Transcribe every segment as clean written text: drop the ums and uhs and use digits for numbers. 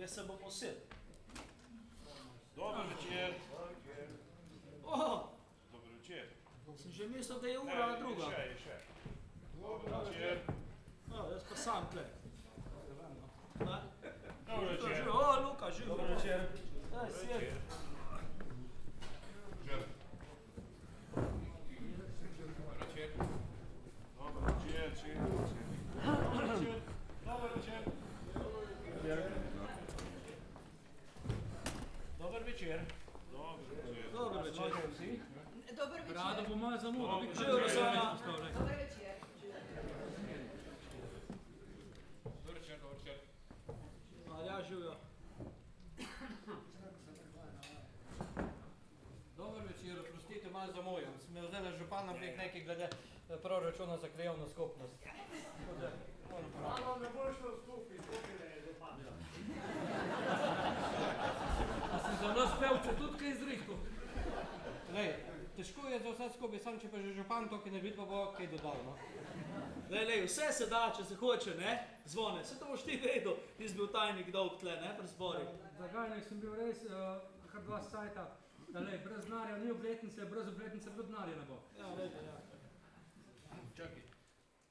Jaz se bom usedel. Dober večer. Dober večer. Sem že mislil, da je ura druga. Je še. Dober večer. Jaz pa sam tle. Dober večer. Luka, živ. Dober večer. Daj, sjedi. Žer. Dober večer. Dober večer, Dober večer. Dober večer. Dober večer. Dober večer. Dober večer. Rado bo malo zamudo. Živ, Rosana. Dober večer. Dober večer, dober večer. Ja, živijo. Dober večer, oprostite, malo zamujam. Sem imel zdaj župana prek nekaj glede proračuna za krajevno skupnost. Malo ne bo šlo skupaj, skupaj je župan. A sem za nas pevče tudi kaj izrihtu? Lej, težko je za vse skupaj, sam če pa že župan to, ki ne vidi, pa bo kaj dodal, no? Lej, vse se da, če se hoče, ne? Zvone, vse to boš ti vedel, ti si bil tajnik dolg tle, ne? Pri zbori. Zagajnik sem bil res kar dva sajta, da lej, brez denarja ni obletnice, brez obletnice bilo denarja ne bo. Ja, vedno, ja. Čakaj,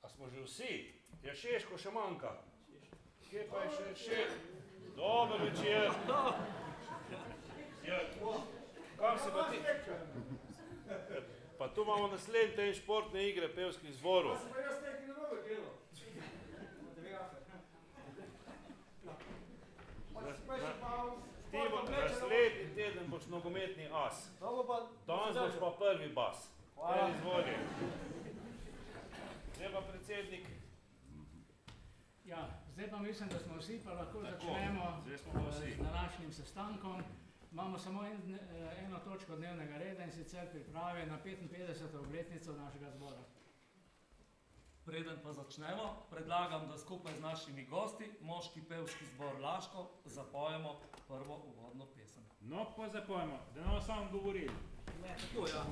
a smo že vsi? Ja, Šeško še manjka. Kje pa je še? Dober večer. Ja, kam se pa ti? Pa tu imamo naslednji ten športne igre pevskih zborov. Pa jaz nekaj ne bodo delal. Ti bo naslednji teden boš nogometni as. Danes boš pa prvi bas. Izvoli. Zdaj pa predsednik. Ja, zdaj pa mislim, da smo vsi, pa lahko začnemo z današnjim sestankom. Imamo samo eno točko dnevnega reda in sicer priprave na 55. obletnico našega zbora. Preden pa začnemo, predlagam, da skupaj z našimi gosti, moški pevski zbor Laško, zapojemo prvo uvodno pesem. No, pa zapojmo, da nam samo govorili. Ne, tako, ja.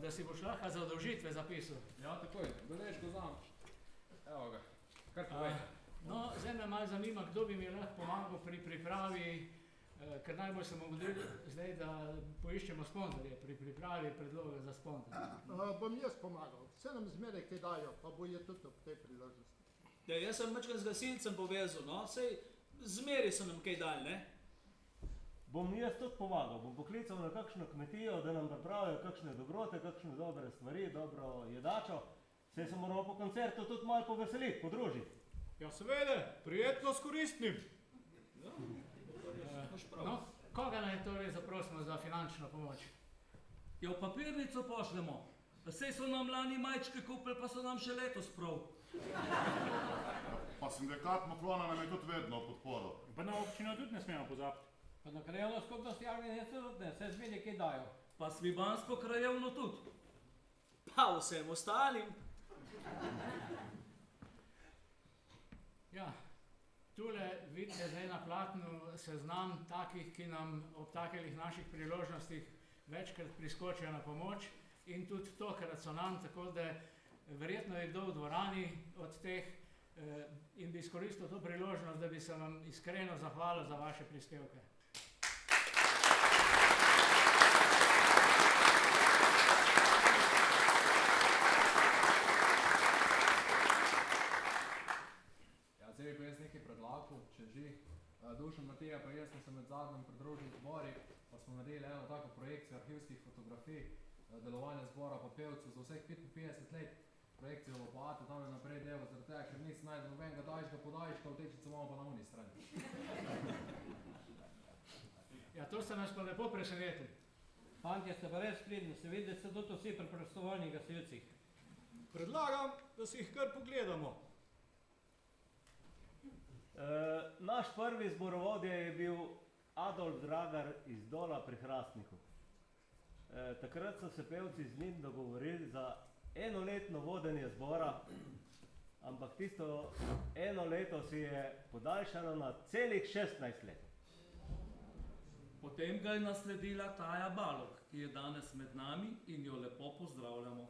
Da si boš lahko zadolžitve zapisal. Ja, takoj, beležko znam. Evo ga, kar povej. No, zdaj me malo zanima, kdo bi mi lahko pomagal pri pripravi, ker najbolj se bomo modlili zdaj, da poiščemo sponzorje pri pripravi predloga za sponzorje. Bom jaz pomagal, vse nam zmeraj kaj dajo, pa bojo tudi ob tej priložnosti. Ja, jaz sem mačkan z gasilcem povezal, no, sej zmeri so nam kaj dali, ne? Bom jaz tudi pomagal, bom poklical na kakšno kmetijo, da nam pripravijo kakšne dobrote, kakšne dobre stvari, dobro jedačo. Saj se moramo po koncertu tudi malo poveseliti, podružiti. Ja, seveda, prijetno s koristnim. No, koga naj torej zaprosimo za finančno pomoč? Ja, v papirnico pošljemo. Sej so nam lani majčke kupili, pa so nam še letos prav. Pa sindikat Muflona nam je tudi vedno v podporo. Pa na občino tudi ne smemo pozabiti. Pa na krajevno skupnost javni ne se tudi ne, vse zmeni, kaj dajo. Pa Svibansko krajevno tudi. Pa vsem ostalim. Ja, tule vidite zdaj na platnu seznam takih, ki nam ob takih naših priložnostih večkrat priskočijo na pomoč in tudi tokrat so nam, tako da verjetno je kdo v dvorani od teh in bi izkoristil to priložnost, da bi se vam iskreno zahvalil za vaše prispevke. Zdaj bi jaz nekaj predlagal, če že. Dušan, Matija pa jaz smo se med zadnjim pridružili zbori, pa smo naredili eno tako projekcijo arhivskih fotografij, delovanja zbora pa pevcev za vseh 55 let. Projekcijo bo pa Ato tam naprej delal, zaradi tega, ker nisem najdel nobenega daljšega podaljška, vtečica imamo pa na uni strani. Ja, to ste nas pa lepo presenetili. Fantje ste pa res pridni, se vidi, da ste tudi vsi pri prostovoljnih gasilcih. Predlagam, da si jih kar pogledamo. Naš prvi zborovodja je bil Adolf Dragar iz Dola pri Hrastniku. Takrat so se pevci z njim dogovorili za enoletno vodenje zbora, ampak tisto eno leto si je podaljšano na celih 16 let. Potem ga je nasledila Taja Balog, ki je danes med nami in jo lepo pozdravljamo.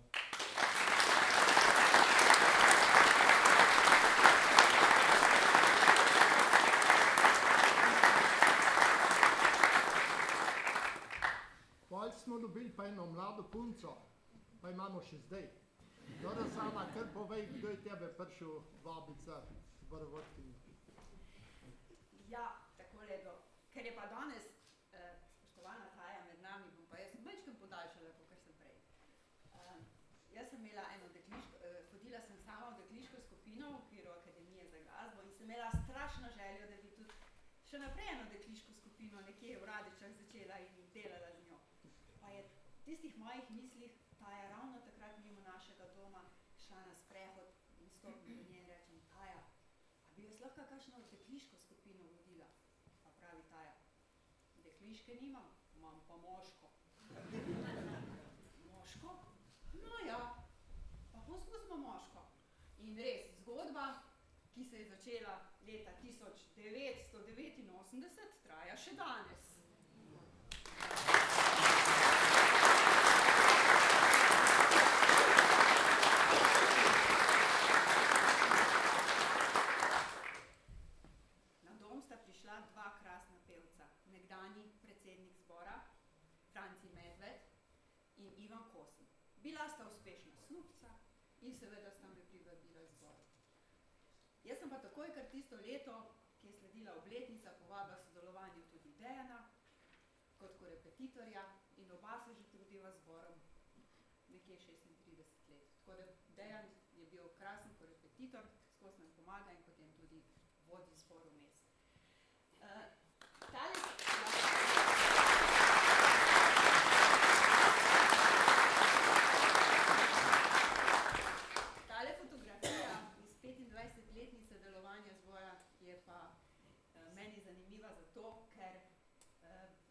Pol smo dobili pa eno mlado punco, pa imamo še zdaj. Dobro, Sana, kar povej, kdo je tebe prišel vabiti za zborovodkinjo. Ja, takole do. Ker je pa danes spoštovana Taja med nami, bom pa jaz majčkeno podaljšala, kakor sem prej. Jaz sem imela eno hodila sem sama v dekliško skupino v okviru Akademije za glasbo in sem imela strašno željo, da bi tudi še naprej eno dekliško skupino nekje v Radičah začela in delala z njo. Pa je v tistih mojih mislih Taja ravno takrat mimo našega doma šla na sprehod in stopim do nje in rečem: Taja, a bi jaz lahko kakšno dekliško skupino vodila? Pa pravi Taja: dekliške nimam, imam pa moško. Moško? No ja, pa poskusimo moško. In res, zgodba, ki se je začela leta 1989, traja še danes. Na dom sta prišla dva krasna pevca, nekdanji predsednik zbora Franci Medved in Ivan Kosin. Bila sta uspešna snupca in seveda sta me privabila zboru. Jaz sem pa takoj, kar tisto leto, ki je sledila obletnica, povabila sodelovanju tudi Dejana kot korepetitorja in oba se že trudiva zborom nekje 36 let. Tako da Dejan je bil krasen korepetitor, skozi nam pomaga in potem tudi vodi zbor vmes. Tale fotografija iz 25-letnice delovanja zbora je pa meni zanimiva zato, ker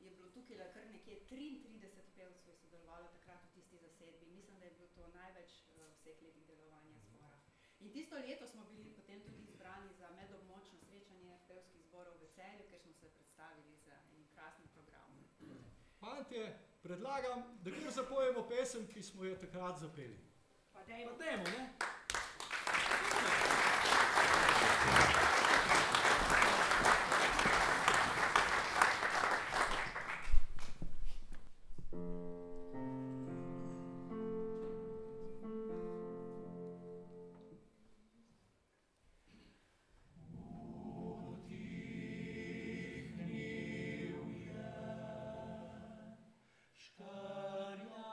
je bilo tukaj kar nekje 33 pevcev je sodelovalo takrat v tisti zasedbi. Mislim, da je bilo to največ vseh letih delovanja zbora. In tisto leto smo bili potem tudi izbrani za medobmočno srečanje pevskih zborov v Celju, ker smo se predstavili z enim krasnim programom. Fantje, predlagam, da kar zapojemo pesem, ki smo jo takrat zapeli. Pa dajmo, ne? Škarja,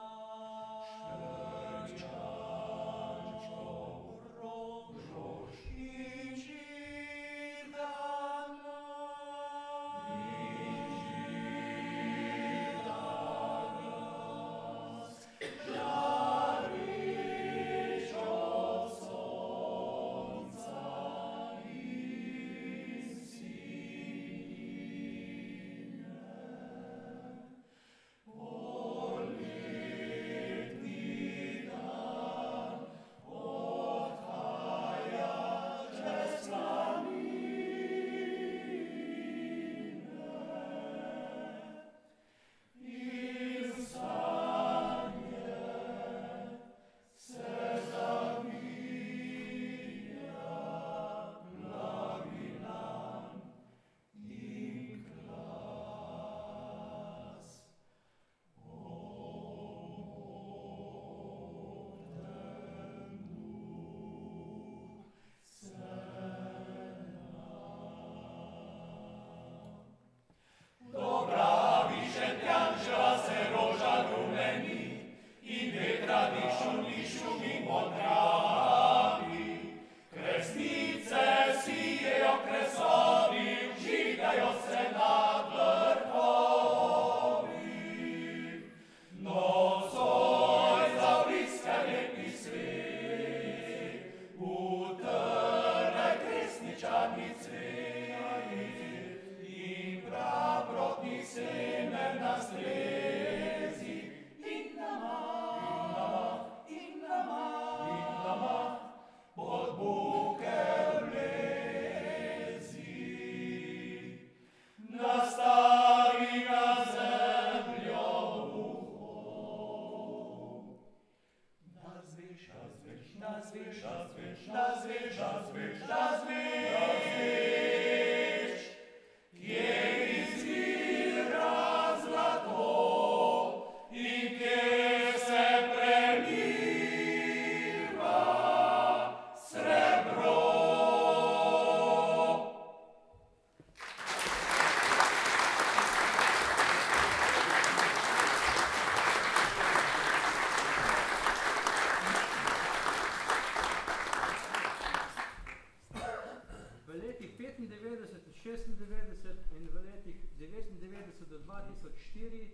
1996 in v letih 1999 do 2004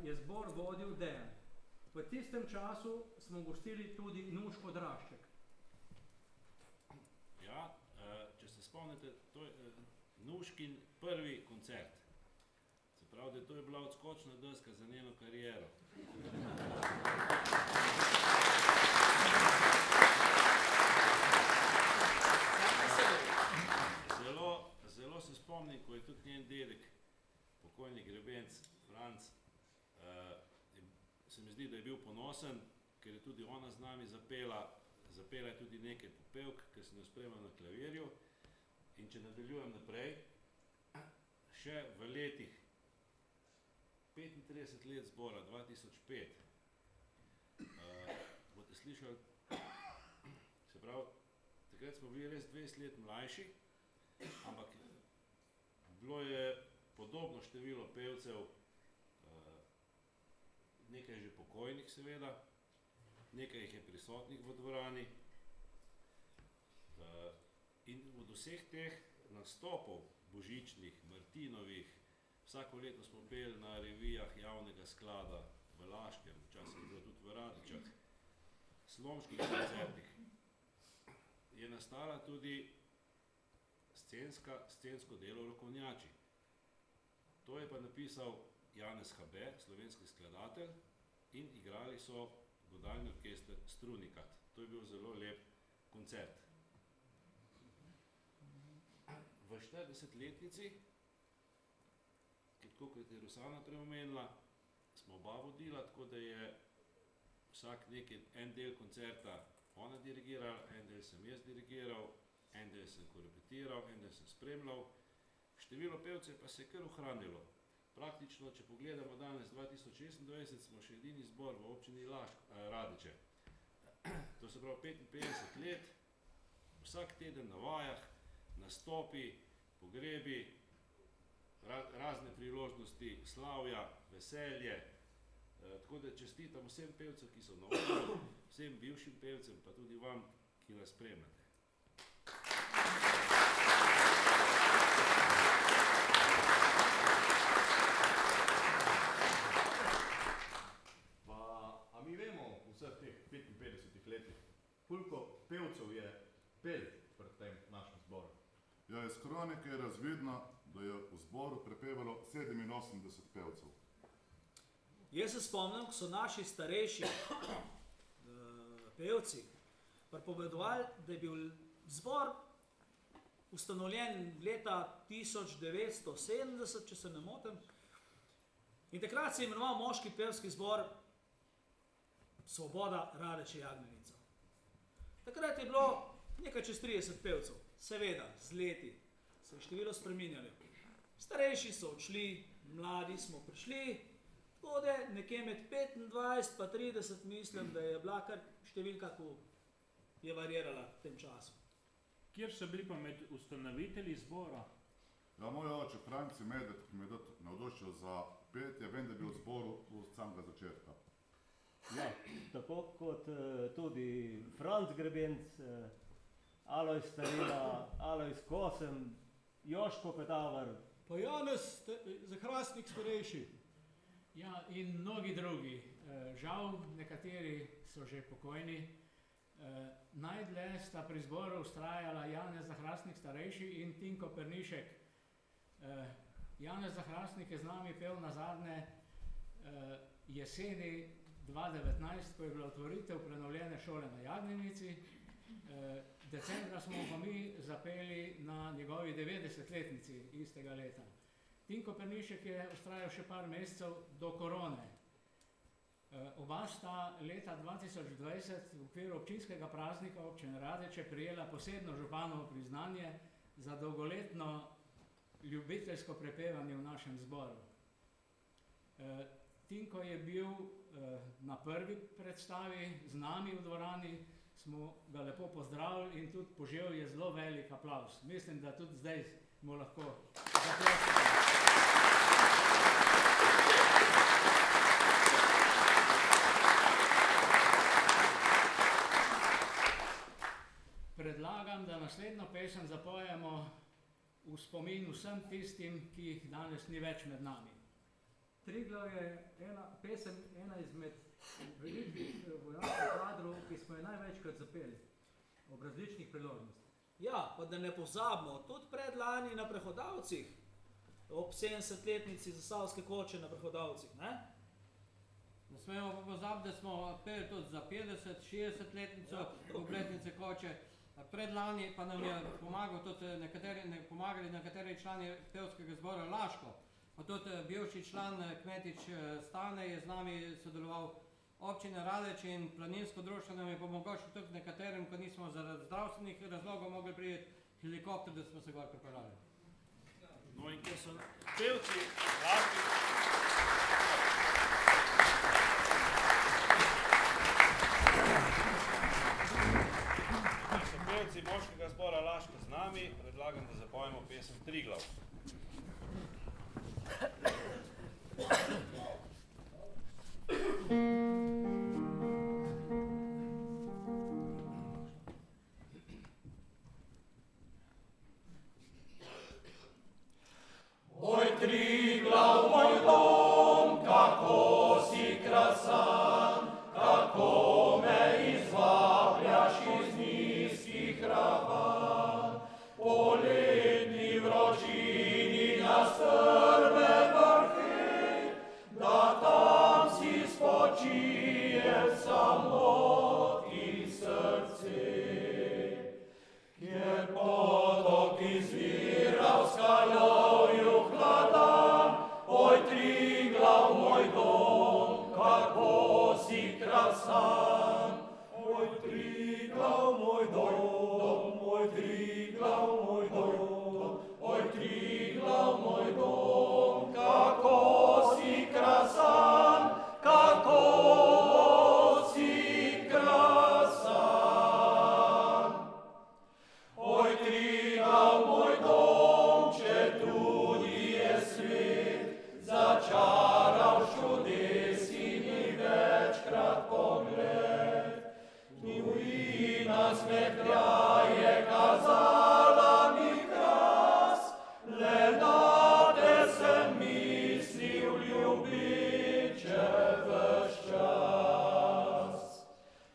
je zbor vodil Dejan. V tistem času smo gostili tudi Nuško Drašček. Ja, če se spomnite, to je Nuškin prvi koncert. Se pravi, da to je bila odskočna deska za njeno kariero. Zelo se spomnim, ko je tudi njen dedek, pokojni Grebenc, Franc, se mi zdi, da je bil ponosen, ker je tudi ona z nami zapela je tudi nekaj popevk, ker sem jo spremljal na klavirju. In če nadaljujem naprej, še v letih 35 let zbora, 2005, boste slišali, se pravi, takrat smo bili res 20 let mlajši, ampak bilo je podobno število pevcev, nekaj že pokojnih seveda, nekaj jih je prisotnih v dvorani. In od vseh teh nastopov božičnih, Martinovih, vsako leto smo peli na revijah javnega sklada v Laškem, včasih je bilo tudi v Radičah, slomških koncertih, je nastala tudi scensko delo Rokovnjači. To je pa napisal Janez Habe, slovenski skladatelj, in igrali so godalni orkester Strunikat. To je bil zelo lep koncert. V 40-letnici, kot je Rusana preomenila, smo oba vodila, tako da je vsak en del koncerta ona dirigirala, en del sem jaz dirigiral, en del sem korepetiral, en del sem spremljal. Število pevcev pa se je kar ohranilo. Praktično, če pogledamo danes 2026, smo še edini zbor v občini Radiče. To se pravi 55 let, vsak teden na vajah, nastopi, pogrebi, razne priložnosti, slavja, veselje. Tako da čestitam vsem pevcem, ki so na odru, vsem bivšim pevcem, pa tudi vam, ki nas spremljate. A mi vemo v vseh teh 55 letih, koliko pevcev je pel pred tem našem zboru? Ja, iz kronike je razvidno, da je v zboru prepevalo 87 pevcev. Jaz se spomnim, ko so naši starejši pevci pripovedovali, da je bil zbor ustanovljen leta 1970, če se ne motim. In takrat se je imenoval moški pevski zbor Svoboda Radeče Jagnjenica. Takrat je bilo nekaj čez 30 pevcev. Seveda, z leti se je število spreminjalo. Starejši so odšli, mladi smo prišli, tako da nekje med 25 pa 30 mislim, da je bila kar številka, ko je varirala v tem času. Kjer so bili pa med ustanovitelji zbora? Ja, moj oče Franc Medved, ki me je navdušil za petje, vem, da je bil v zboru od samega začetka. Ja, tako kot tudi Franc Grebenc, Alojz Starina, Alojz Kosem, Joško Petavar. Pa Janez Zahrastnik starejši. Ja, in mnogi drugi. Žal, nekateri so že pokojni. Najdlje sta pri zboru vztrajala Janez Zahrastnik starejši in Tinko Pernišek. Janez Zahrastnik je z nami pel nazadnje jeseni 2019, ko je bila otvoritev prenovljene šole na Jagnjenici. Decembra smo pa mi zapeli na njegovi 90-letnici istega leta. Tinko Pernišek je vztrajal še par mesecev do korone. Oba sta leta 2020 v okviru občinskega praznika občine Radeče prijela posebno županovo priznanje za dolgoletno ljubiteljsko prepevanje v našem zboru. Tinko je bil na prvi predstavi z nami v dvorani, smo ga lepo pozdravili in tudi požel je zelo velik aplavz. Mislim, da tudi zdaj mu lahko zaplesimo. Predlagam, da naslednjo pesem zapojemo v spomin vsem tistim, ki jih danes ni več med nami. Triglav je ena izmed velikih vojaških kadrov, ki smo jo največkrat zapeli ob različnih priložnostih. Ja, pa da ne pozabimo, tudi predlani na Prehodavcih, ob 70-letnici Zasavske koče na Prehodavcih, ne? Ne smemo pa pozabiti, da smo peli tudi za 50-60-letnico obletnice koče. Predlani pa nam je pomagali tudi nekateri člani pevskega zbora Laško. Pa tudi bivši član Kmetič Stane je z nami sodeloval. Občina Radeč in planinsko društvo nam je pomogočilo tudi nekaterim, ko nismo zaradi zdravstvenih razlogov mogli prijeti helikopter, da smo se gor pripeljali. No in ker so pevci Laški... Pevci moškega zbora Laško z nami, predlagam, da zapojemo pesem Triglav. Oj, Triglav, moj dom, kako si krasan, kako me izvabljaš iz nizkih ravan. Po letni vročini na strme vrhe, da tam si spočije samoti srce. Kjer potok izvira v skalovju hladan, oj, Triglav, moj dom, kako si krasan. Oj, Triglav, moj dom, oj, Triglav, moj dom, oj, Triglav, moj dom, kako si krasan, kako si krasan. Oj, Triglav, moj dom, četudi je svet začaral s čudesi mi večkrat pogled. Divjina smehljaje kazala mi kras, le da te sem mislil ljubiče ves čas.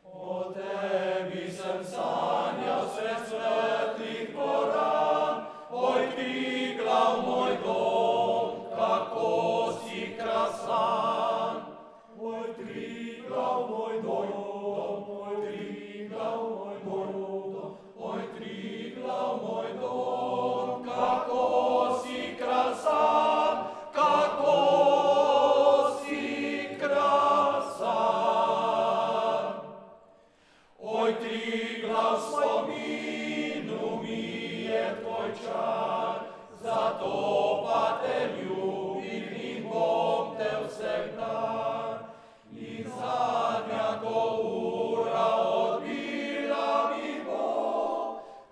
O tebi sem sanjal sred svetlih dvoran, oj, Triglav, moj dom, kako si krasan. Oj, Triglav, moj dom, oj, Triglav, moj dom, oj, Triglav, moj dom, kako si krasan, kako si krasan. Oj, Triglav, spominu mi je tvoj čar, zato pa te ljubim in bom te vseh dan. In zadnja ko ura odbila mi bo,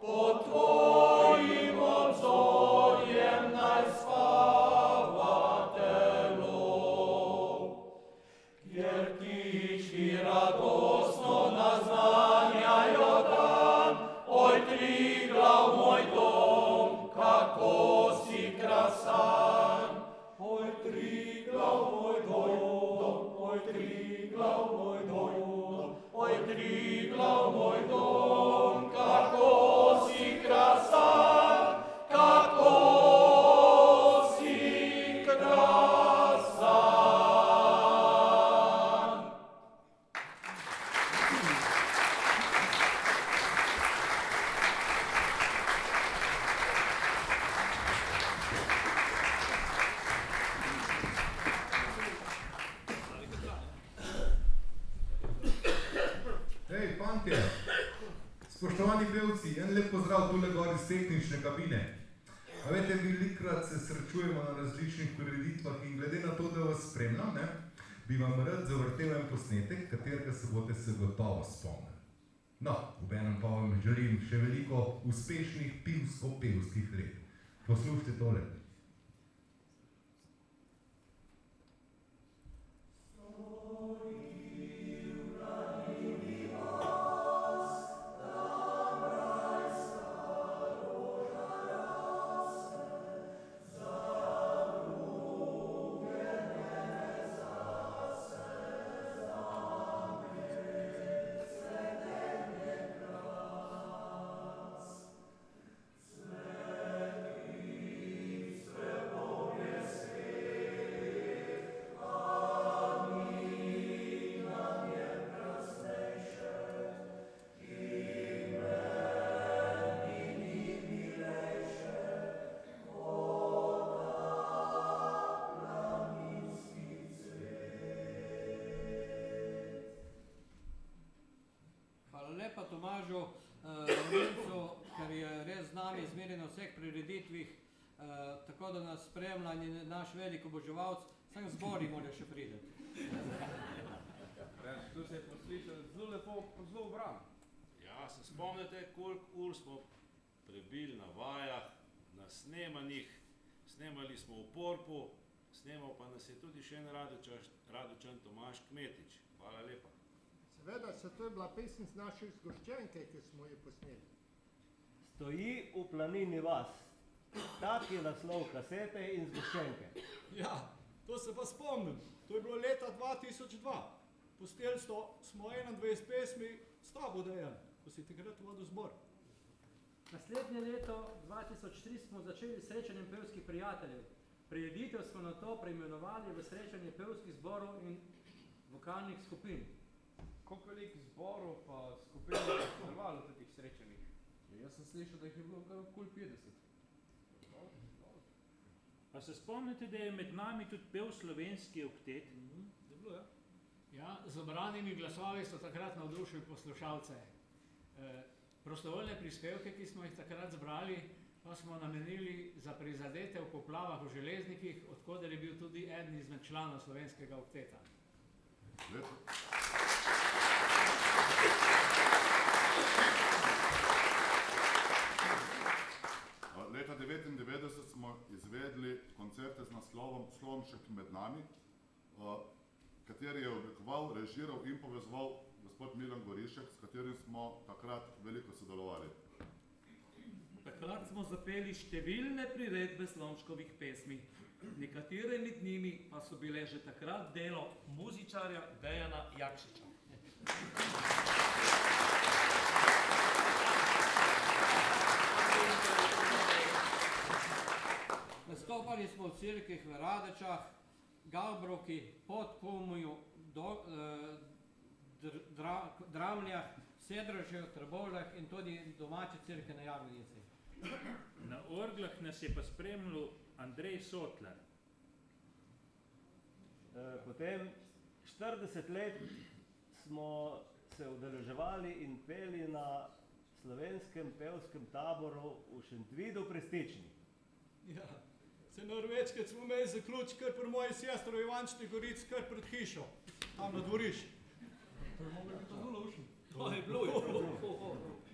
pod tvojim obzorjem naj spava telo. Kjer ptički radostno naznanjajo dan, oj, Triglav, moj dom, kako si krasan. Oj, Triglav, moj dom, oj, Triglav, moj dom, oj, Triglav, moj dom, kako si krasan, kako si krasan. Hej, fantje, spoštovani pevci, en lep pozdrav tule gor iz tehnične kabine. A veste, velikokrat se srečujemo na različnih prireditvah in glede na to, da vas spremljam, ne, bi vam rad zavrtel en posnetek, katerega se boste se gotovo spomnili. No, obenem pa vam želim še veliko uspešnih pivsko-pevskih let. Poslušajte tole. Stara prireditvih, tako da nas spremlja in je naš velik oboževalc, samo zbori morajo še prideti. Tu se je poslišal zelo lepo, zelo obran. Ja, se spomnite, koliko ur smo prebili na vajah, na snemanjih, snemali smo v Porpu, snemal pa nas je tudi še en Radočan Tomaž Kmetič. Hvala lepa. Seveda, to je bila pesem z naše zgoščenke, ki smo jo posneli. Stoji v planini vas. Tak je naslov kasete in zgoščenke. Ja, to se pa spomnim. To je bilo leta 2002. Posneli smo 21 pesmi s tabo, Dejan, ko si takrat vodil zbor. Naslednje leto, 2003, smo začeli s srečanjem pevskih prijateljev. Prireditev smo na to preimenovali v srečanje pevskih zborov in vokalnih skupin. Koliko velikih zborov pa skupin je sodelovalo v teh srečanjih? Jaz sem slišal, da jih je bilo kar okoli 50. Pa se spomnite, da je med nami tudi pel slovenski oktet? Je bilo, ja. Ja, z obranimi glasovi so takrat navdušili poslušalce. Prostovoljne prispevke, ki smo jih takrat zbrali, pa smo namenili za prizadete v poplavah v Železnikih, odkoder je bil tudi eden izmed članov slovenskega okteta. Leta 1999 smo izvedli koncerte z naslovom Slomšek med nami, kateri je oblikoval, režiral in povezoval gospod Milan Gorišek, s katerim smo takrat veliko sodelovali. Takrat smo zapeli številne priredbe Slomškovih pesmi. Nekatere med njimi pa so bile že takrat delo muzičarja Dejana Jakšiča. Nastopali smo v Cerkvih v Radečah, Galbrovki, Podkomuju, Dramljah, Sedrožju, Trbovljah in tudi domače cerkve na Jagodnici. Na orglah nas je pa spremljal Andrej Sotlar. Potem 40 let smo se udeleževali in peli na slovenskem pevskem taboru v Šentvidu pri Stični. Ja, se Norvečkrat smo imeli zaključ kar pri moji sestri Ivančni Gorici, kar pred hišo, tam na dvorišču. To je moglo biti zelo lušno. To je bilo,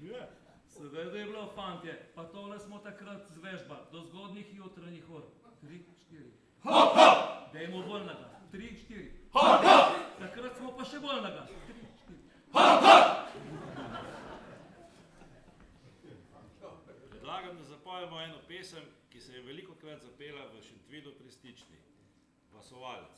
je. Seveda je bilo, fantje, pa tole smo takrat zvežba, do zgodnjih jutranjih ur. 3, 4. Hop, hop! Dajmo bolj na gas. 3, 4. Hop, hop! Takrat smo pa še bolj na gas. 3, 4. Hop, hop! Predlagam, da zapojemo eno pesem, ki se je velikokrat zapela v Šentvidu pri Stični. Vasovalec.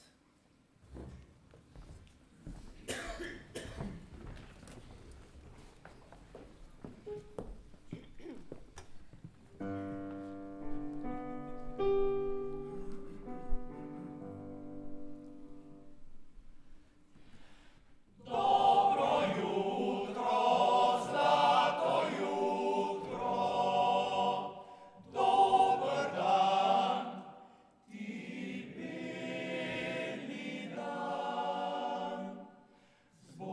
Zbor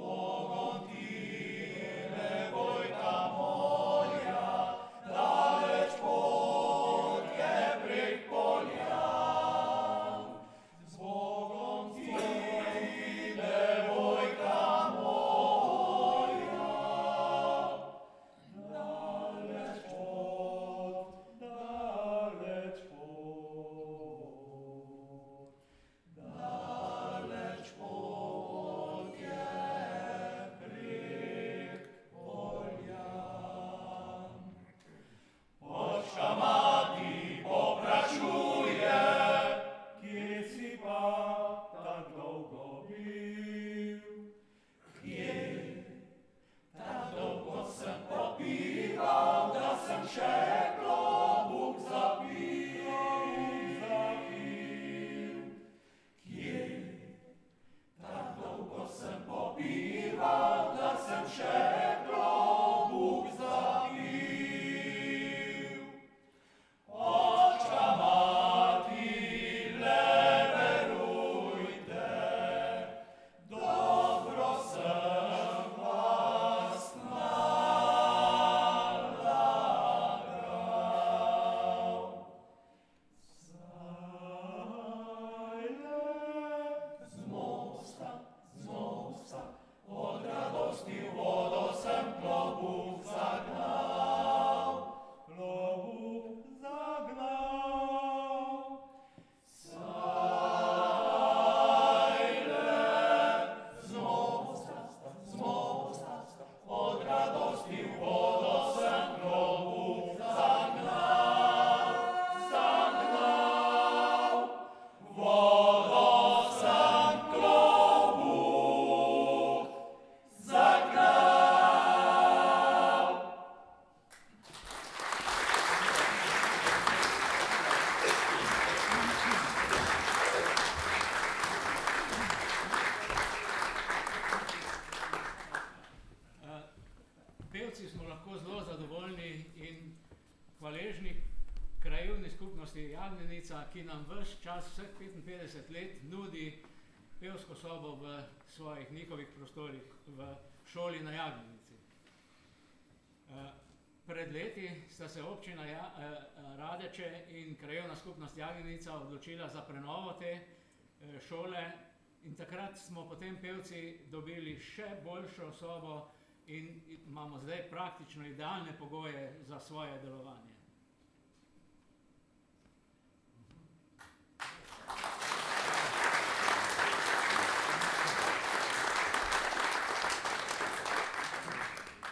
Jagodnica, ki nam ves čas, vseh 55 let, nudi pevsko sobo v svojih njihovih prostorih v šoli na Jagodnici. Pred leti sta se občina Radeče in krajevna skupnost Jagodnica odločila za prenovo te šole in takrat smo potem pevci dobili še boljšo sobo in imamo zdaj praktično idealne pogoje za svoje delovanje.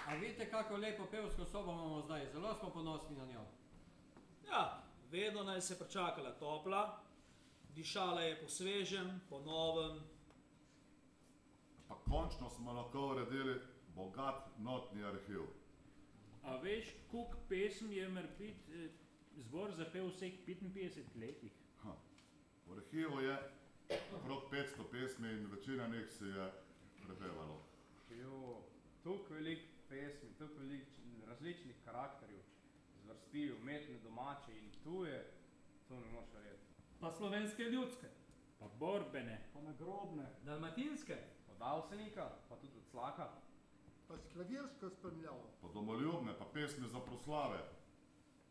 A vidite, kako lepo pevsko sobo imamo zdaj? Zelo smo ponosni na njo. Ja, vedno naj se pričakala topla, dišala je po svežem, po novem. Pa končno smo lahko uredili bogat notni arhiv. A veš, koliko pesem je morebit zbor zapel vseh 55 letih? V arhivu je okrog 500 pesmi in večina njih se je prepevalo. Jo, toliko velik pesmi, toliko velik različnih karakterjev, zvrstil, umetne, domače in tuje, to ne moš verjeti. Pa slovenske ljudske. Pa borbene. Pa nagrobne. Dalmatinske. Pa Davsenika, pa tudi od Slaka. Pa s klavirsko spremljavo. Pa domoljubne, pa pesmi za proslave.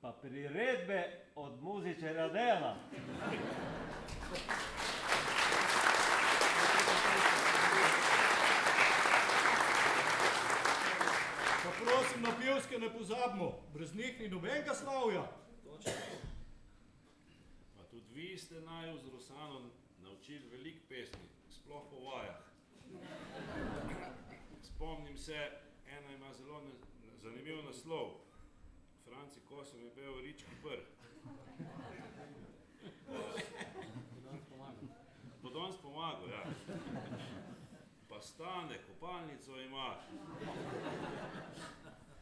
Pa priredbe od muzičarja Dejana. Pa prosim, na pevske ne pozabimo, brez njih ni nobenega slavja. Pa tudi vi ste naju z Rosano naučili veliko pesmi, sploh po vajah. Spomnim se, ena ima zelo zanimiv naslov. Franci Kosom je pel Rički prh. Bo danes pomagal, ja. Pa stane, kopalnico ima.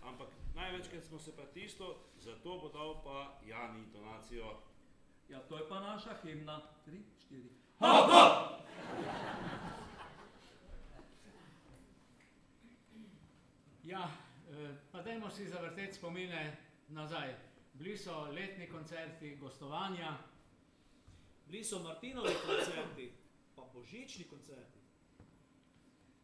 Ampak največkrat smo se pa tisto, zato bo dal pa Jani intonacijo. Ja, to je pa naša himna. 3, 4. Hop, hop! Ja, pa dajmo si zavrteti spomine nazaj. Bili so letni koncerti, gostovanja. Bili so Martinovi koncerti, pa božični koncerti.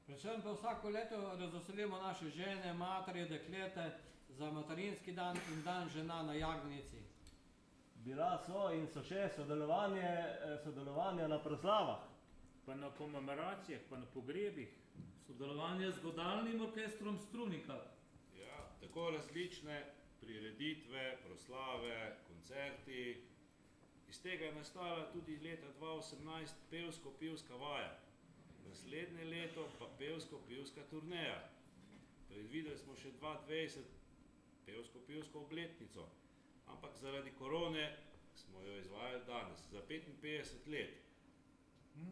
Predvsem pa vsako leto razveselimo naše žene, matere, deklete za materinski dan in dan žena na Jagodnici. Bila so in so še sodelovanja na proslavah. Pa na komemoracijah, pa na pogrebih. Sodelovanje z godalnim orkestrom Strunika. Ja, tako različne prireditve, proslave, koncerti. Iz tega je nastala tudi leta 2018 pevsko-pivska vaja. Naslednje leto pa pevsko-pivska turneja. Predvideli smo še 2020 pevsko-pivsko obletnico, ampak zaradi korone smo jo izvajali danes, za 55 let.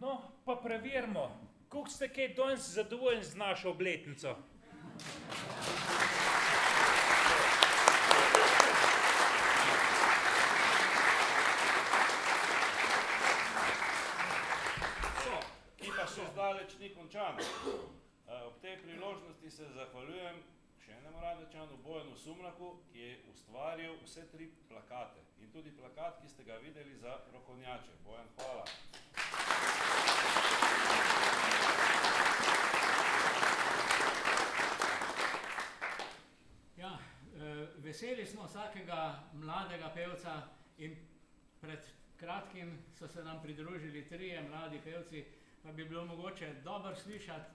No, pa preverimo, koliko ste kaj danes zadovoljni z našo obletnico? Ki pa še zdaleč ni končan. Ob tej priložnosti se zahvaljujem še enemu Radečanu, Bojanu Sumraku, ki je ustvaril vse 3 plakate. In tudi plakat, ki ste ga videli za rokovnjače. Bojan, hvala. Ja, veseli smo vsakega mladega pevca in pred kratkim so se nam pridružili 3 mladi pevci, pa bi bilo mogoče dobro slišati,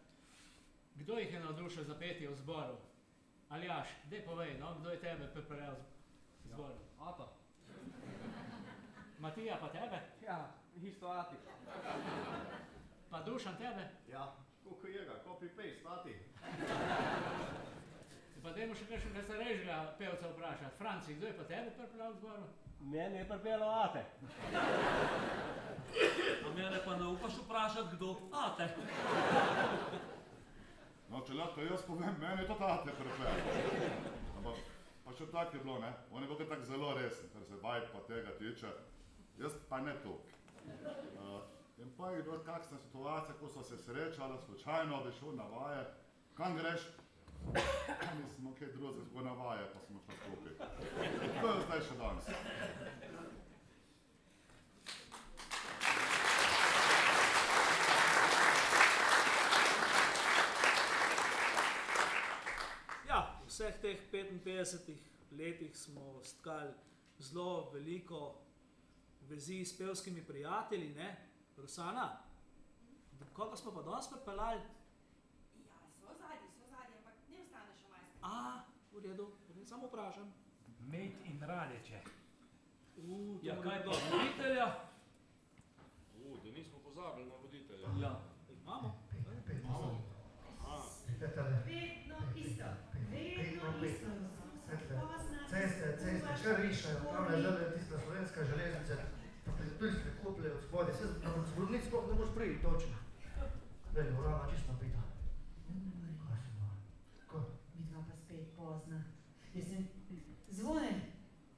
kdo jih je navdušil za petje v zboru. Aljaš, daj povej, no, kdo je tebe pripeljal v zboru? Ja, Ata. Matija, pa tebe? Ja, isto Ati. Pa Dušan, tebe? Ja, koliko je ga, copy-paste, Ati. Pa dajmo še kakšnega starejšega pevca vprašati. Franci, kdo je pa tebe pripeljal v zboru? Mene je pripeljal Ate. A mene pa ne upaš vprašati, kdo? Ate. No, če lahko jaz povem, meni je to Ate pripeljal. Pa še tako je bilo, ne? On je bil tako zelo resen, kar se vaj pa tega tiče. Jaz pa ne toliko. In pa je bila kakšna situacija, ko so se srečala, slučajno bi šel na vaje. Kam greš? Nismo kaj drugega, ko na vaje, pa smo šla skupaj. To je zdaj še danes. vseh teh 55 letih smo stkali zelo veliko vezi s pevskimi prijatelji, ne? Rosana, koga smo pa danes pripeljali? Ja, so zadnji, ampak ne ostane še majski. V redu, samo vprašam. Med in Radeče. Ja, kaj pa voditelja? Da nismo pozabili na voditelja. Ja. Imamo. Vedno isto. Ceste, kar rišajo, pravne žele, tista slovenska železnica, prijateljske koplje od spodaj, se z Brudnic sploh ne moš priti, točno. Veli, urama čisto napita. Kaj si malo? Ko? Vidva pa spet pozna. Zvone,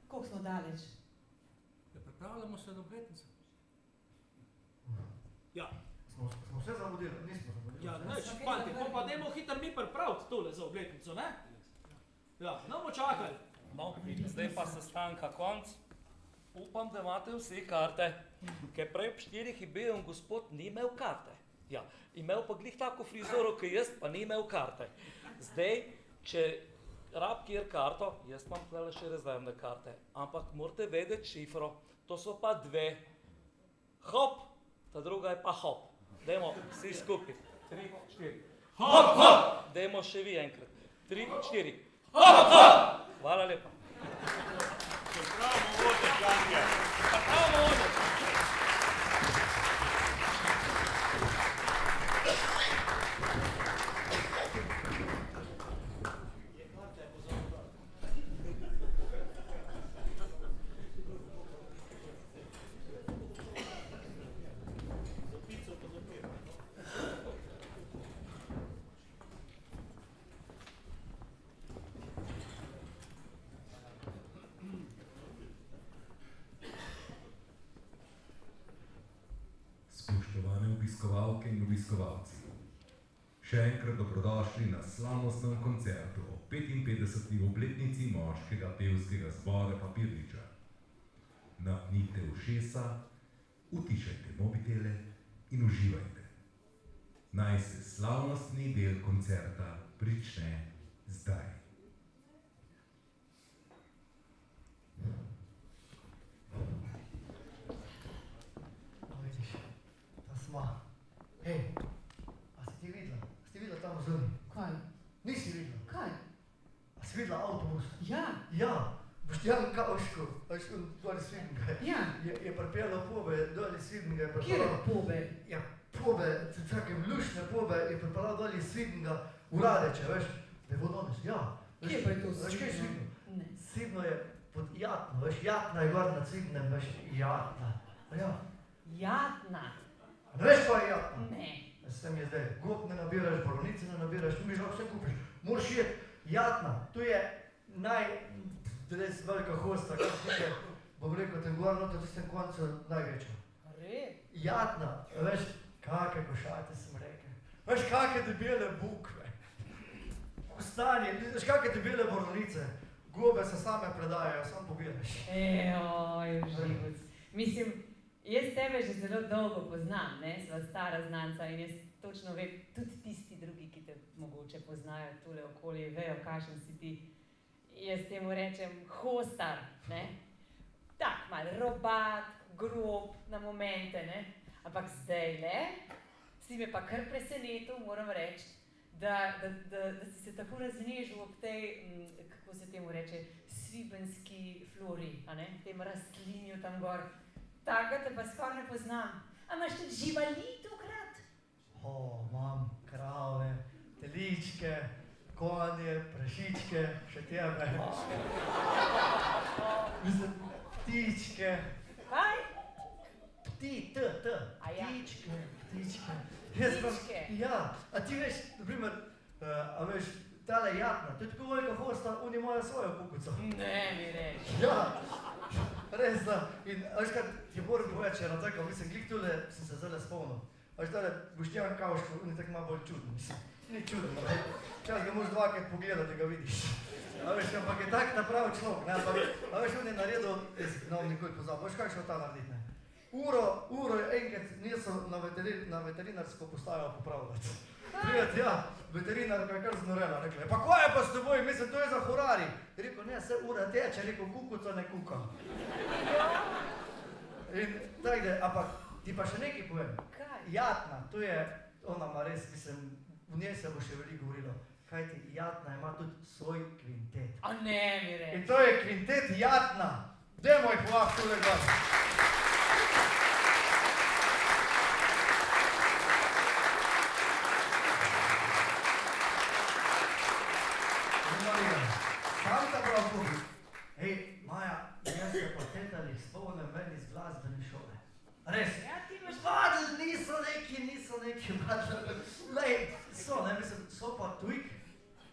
koliko smo daleč? Ja, pripravljamo se na obletnico. Ja. Smo vse zamudili, nismo zamudili. Ja, neč, fanti, pa dajmo hitro mi pripraviti tole za obletnico, ne? Ja, ne bomo čakali. No, zdaj pa sestanka konc. Upam, da imate vsi karte. Ker prej ob 4 je bil gospod ni imel karte. Ja, imel pa glih tako frizoro, kot jaz, pa ni imel karte. Zdaj, če rab kjer karto, jaz imam tukaj še rezervne karte, ampak morate vedeti šifro, to so pa 2. Hop, ta druga je pa hop. Dajmo vsi skupaj. 3, 4. Hop, hop! Dajmo še vi enkrat. 3, 4. Hop, hop! Hvala lepa. Pravno vode, Klanke. Pravno vode. Obiskovalke in obiskovalci. Še enkrat dobrodošli na slavnostnem koncertu o 55. obletnici moškega pevskega zbora Papirniča. Napnite ušesa, utišajte mobitele in uživajte. Naj se slavnostni del koncerta prične zdaj. Hej, a si ti videla? A si videla tam zunaj? Kaj? Nisi videla? Kaj? A si videla avtobus? Ja. Ja, Boštjan Kauško, doli Svidnega. Ja. Je pripeljal pobe, doli Svidnega. Kjere pobe? Ja, pobe, take lušne pobe je pripeljal doli Svidnega v Radeče, veš, da je vodonis, ja. Kje pa je to Svidno? Veš, kaj je Svidno? Ne. Svidno je pod Jatno, veš, Jatna je gor nad Svidnem, veš, Jatna. Ja. Jatna? Ne veš pa je Jatna? Ne. Se mi je zdaj, gob ne nabiraš, boronice ne nabiraš, tu mi že vse kupiš. Moraš je Jatna, tu je res velika hosta, kar tukaj, bom rekel, ten gor noto tistem koncu največja. Red? Jatna, veš, kake košate sem rekel. Veš, kake debele bukve. Vstanje, veš, kake debele boronice. Gobe se same predajajo, sam pobiraš. Ejoj, život. Mislim, jaz tebe že zelo dolgo poznam, ne, sva stara znanca in jaz točno vem, tudi tisti drugi, ki te mogoče poznajo tule okoli, vejo, kakšen si ti. Jaz temu rečem hostar, ne. Tak, malo robat, grob na momente, ne. Ampak zdajle si me pa kar presenetil, moram reči, da si se tako raznežil ob tej, kako se temu reče, svibenski flori, a ne, tem rastlinju tam gor. Tako te pa skoraj ne poznam. A imaš tudi živali tokrat? Imam krave, teličke, konje, prašičke, še tebe. Mislim, ptičke. Kaj? Ptičke. Ptičke? Ja, a ti veš, naprimer, a veš, tale Jatna, to je tako velika hosta, oni imajo svojo kukuco. Ne mi reči. Ja, res da. In veš kaj, ti moram povedati, če tako, mislim, glih tule sem se zdaj spomnil. Veš tale Boštjan Kauško, on je tako malo bolj čuden, mislim. Ni čuden, ne? Čas ga moraš dvakrat pogledati, da ga vidiš. A veš, ampak je tak naprav človek, ne? Ampak, a veš, on je naredil, jaz ne bom nikoli pozabil, veš, kaj šel ta narediti, ne? Uro je enkrat, jaz so na veterinarsko postajo popravljati. Prijeti, ja, veterinarka je kar znorela, rekla, pa kaj je pa s teboj, mislim, to je za horari. Rekel, ne, se ura teče, rekel, kukuca ne kuka. In tako da, ampak ti pa še nekaj povem. Jatna, to je, ona ima res, mislim, v njej se bo še veliko govorilo. Kaj ti, Jatna ima tudi svoj kvintet. A ne, mi reči. In to je kvintet Jatna. Dajmo jih povah tule gor. Sam ta prav povem. Hej, Maja, jaz se pa tetali spomnim ven iz glasbene šole. Res? Ja, ti imaš... Vadl, niso neki vadl. Lej, so, ne, mislim, so pa tujk,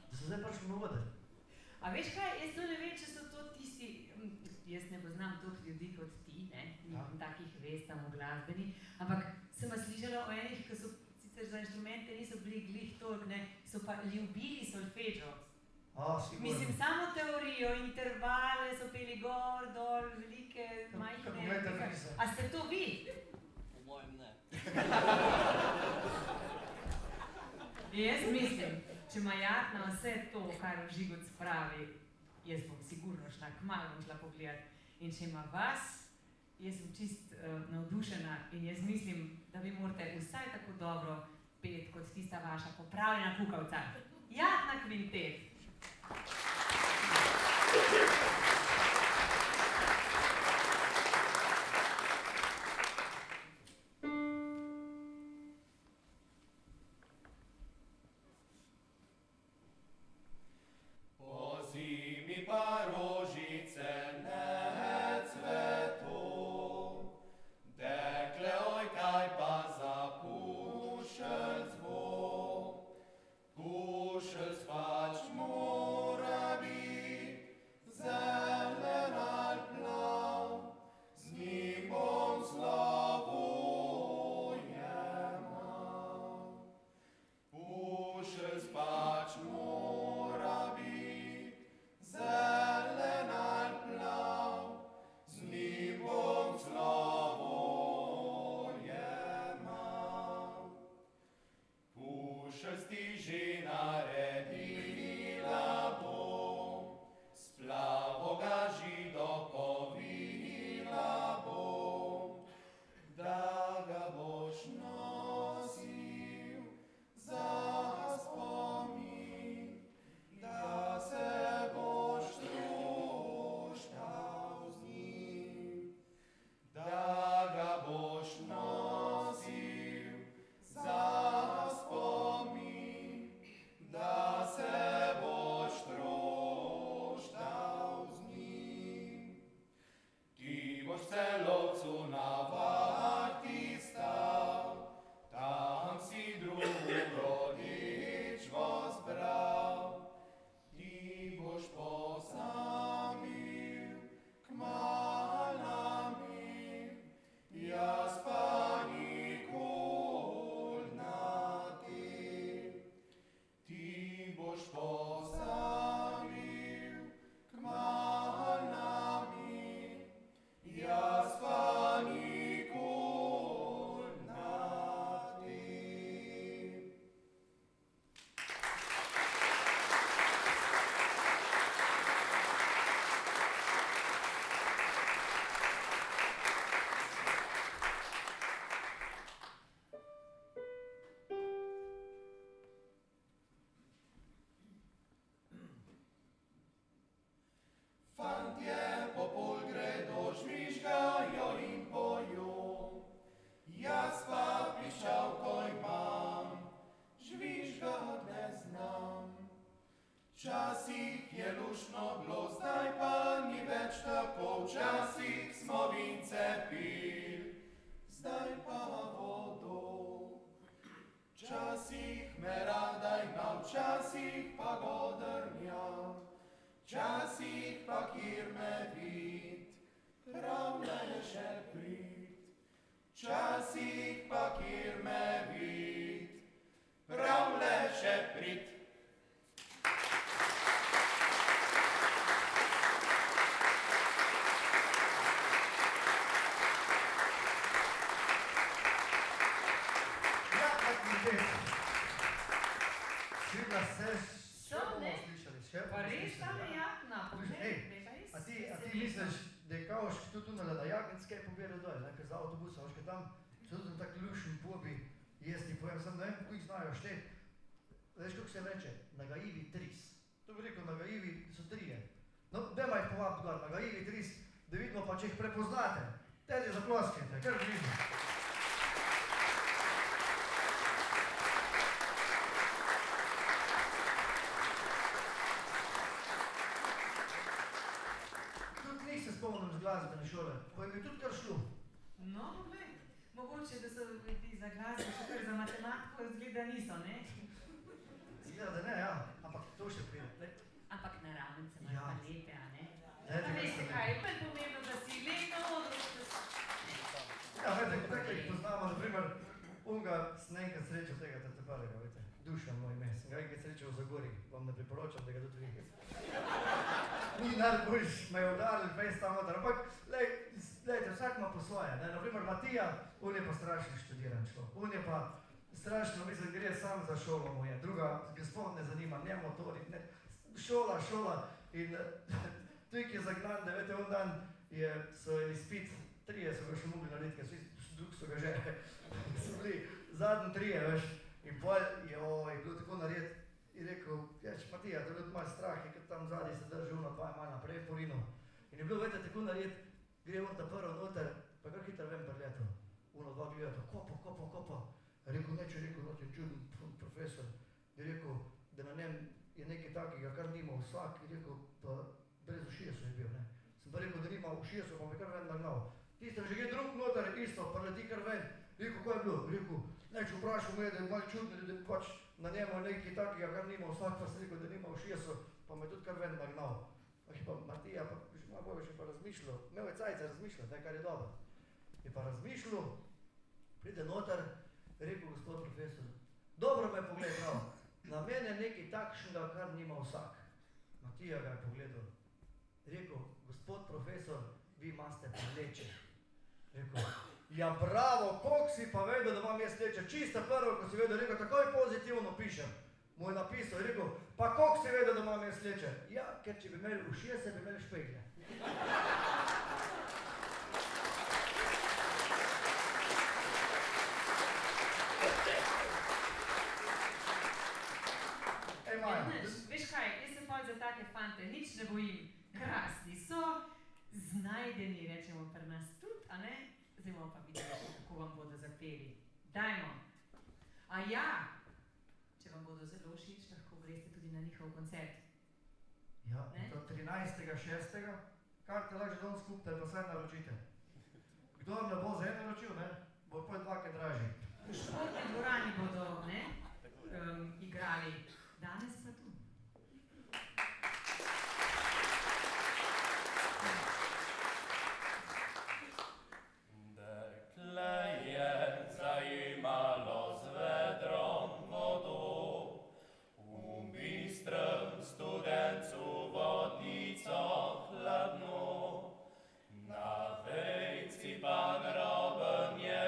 da so zdaj prišli na vode. A veš kaj, jaz to ne vem, če so to tisti, jaz ne poznam toliko ljudi kot ti, ne, nisem takih vest tam v glasbeni, ampak sem pa slišala o enih, ki so sicer za inštrumente niso bili glih toliko, ne, so pa ljubili solfeggio. Mislim, samo teorijo, intervale so peli gor, dol, velike, majhne. A ste to vi? Po mojem ne. Jaz mislim, če ima Jatna vse to, kar v Žigoc pravi, jaz bom sigurno šla, kmalu bom šla pogledat. In če ima vas, jaz sem čist navdušena in jaz mislim, da vi morate vsaj tako dobro peti kot tista vaša popravljena kukavca. Jatna kvintet. Po zimi pa rožice ne cveto, dekle oj kaj pa za pušelc bo, pušelc pač mora bit, zelen ali plav, z njim bom slavo jemal. Pušelc pač mora bit, zelen ali plav, z njim bom slavo jemal. Pušelc ti že naredila bom, splavo ga žido povila bom, da ga boš nosil za spomin, da se boš troštal z njim, da ga boš nosil za spomin, da se boš troštal z njim. Ti boš v Celovcu na vahti stal, tam si drugo rodičvo zbral. Ti boš posamil kmalu nami, jaz pa nikoli na ti. Ti boš posamil kmalu nami, jaz pa nikoli na ti. Fantje popol gredo, žvižgajo in pojo, jaz pa piščalko imam, žvižgat ne znam. Včasih je luštno bilo, zdaj pa ni več tako, včasih smo vince pil, zdaj pa vodo. Včasih me rada ima, včasih pa godrnja, včasih pa kjer me vid, prav leže prid. Včasih pa kjer me vid, prav leže prid. So, ne? Pa res tam je jakna, poglej, pa res. A ti misliš, da je kao še tu tunele na jaknic, kaj pobere dol, ne? Ker za avtobusa, veš, kaj tam, so tudi tak lušen pobi, jaz ti povem, sem ne vem, kako jih znajo štet. Veš, kako se reče? Nagajivi tris. To bi rekel, nagajivi so trije. No, dajmo jih povabiti gor, nagajivi tris, da vidimo pa, če jih prepoznate. Tedi zaploskajte, kar vidimo. Spomnim z glasbene šole, pa je mi tudi kar šlo. No, poglej, mogoče, da so ti za glasbo, še kar za matematiko zgleda niso, ne? Zgleda, da ne, ja, ampak to še pride. Ampak naravnice imajo pa lepe, a ne? Ja, Pa veste kaj, je pa pomembno, da si lepo modro, da si... Ja, vete, tako jih poznamo, naprimer, unga sem enkrat srečal tega Tateparega, vete, Dušan moj ime, sem ga enkrat srečal v Zagori, vam ne priporočam, da ga tudi vidite. Ni najboljš, me je udaril, fejs tam noter, ampak, lejte, vsak ima po svoje, ne, naprimer Matija, on je pa strašno študiran človek, on je pa strašno, mislim, gre sam za šolo mu je, druga, gospod ne zanima, ne motorik, ne, šola, in tuj, ki je zagnan, da vete, on dan so en izpit, 3 so ga še mogli narediti, ker drug so ga že, so bili zadnji 3, veš, in pol je bilo tako narediti, in rekel, Matija, to je bilo malo strah, ker tam zadnji se drži uno, 2 je malo naprej porino. In je bilo, vete, tako narediti, gre on ta prvo noter, pa kar hitro ven preleto. Uno, 2 gledata, kopa. Rekel, neče, noter čuden profesor. Je rekel, da na njem je nekaj takega, kar nima vsak, je rekel, pa brez ušije so je bil, ne. Sem pa rekel, da nima ušije so, pa me kar ven nagnal. Tistem že gre drug noter, isto, pa leti kar ven. Rekel, kaj je bilo? Rekel, neče, vprašal me, da je malo čudno, da pač na njemu nekaj takega, kar nima vsak, pa sem rekel, da nima ušeso, pa me tudi kar ven nagnal. Pa Matija, pa že malo bolj še pa razmišljal, imel je cajca razmišljati, kar je dobro. Je pa razmišljal, pride noter, rekel gospod profesor, dobro me pogled prav, na mene nekaj takšnega, kar nima vsak. Matija ga je pogledal, rekel, gospod profesor, vi imate pa leče. Rekel, ja bravo, koliko si pa vedel, da imam jaz leče, čisto prvo, ko si vedel, rekel, takoj pozitivno pišem. Mu je napisal, je rekel, pa koliko si vedel, da imam jaz leče? Ja, ker če bi imeli ušije, se bi imeli špegle. Veš kaj, jaz se pol za take fante nič ne bojim, krasni so, znajdeni, rečemo pri nas tudi, a ne? Zdaj bomo pa videli, kako vam bodo zapeli. Dajmo. A ja, če vam bodo zelo všeč, lahko greste tudi na njihov koncert. Ja, to 13.6. Karte lahko že dom skupite, pa vsaj naročite. Kdo vam ne bo za eno naročil, ne? Bo pa 2-krat dražji. V športni dvorani bodo, ne, igrali. Danes pa tu. Dekle je zajemalo z vedrom vodo, v bistrem studencu vodnico hladno, na vejci pa groben je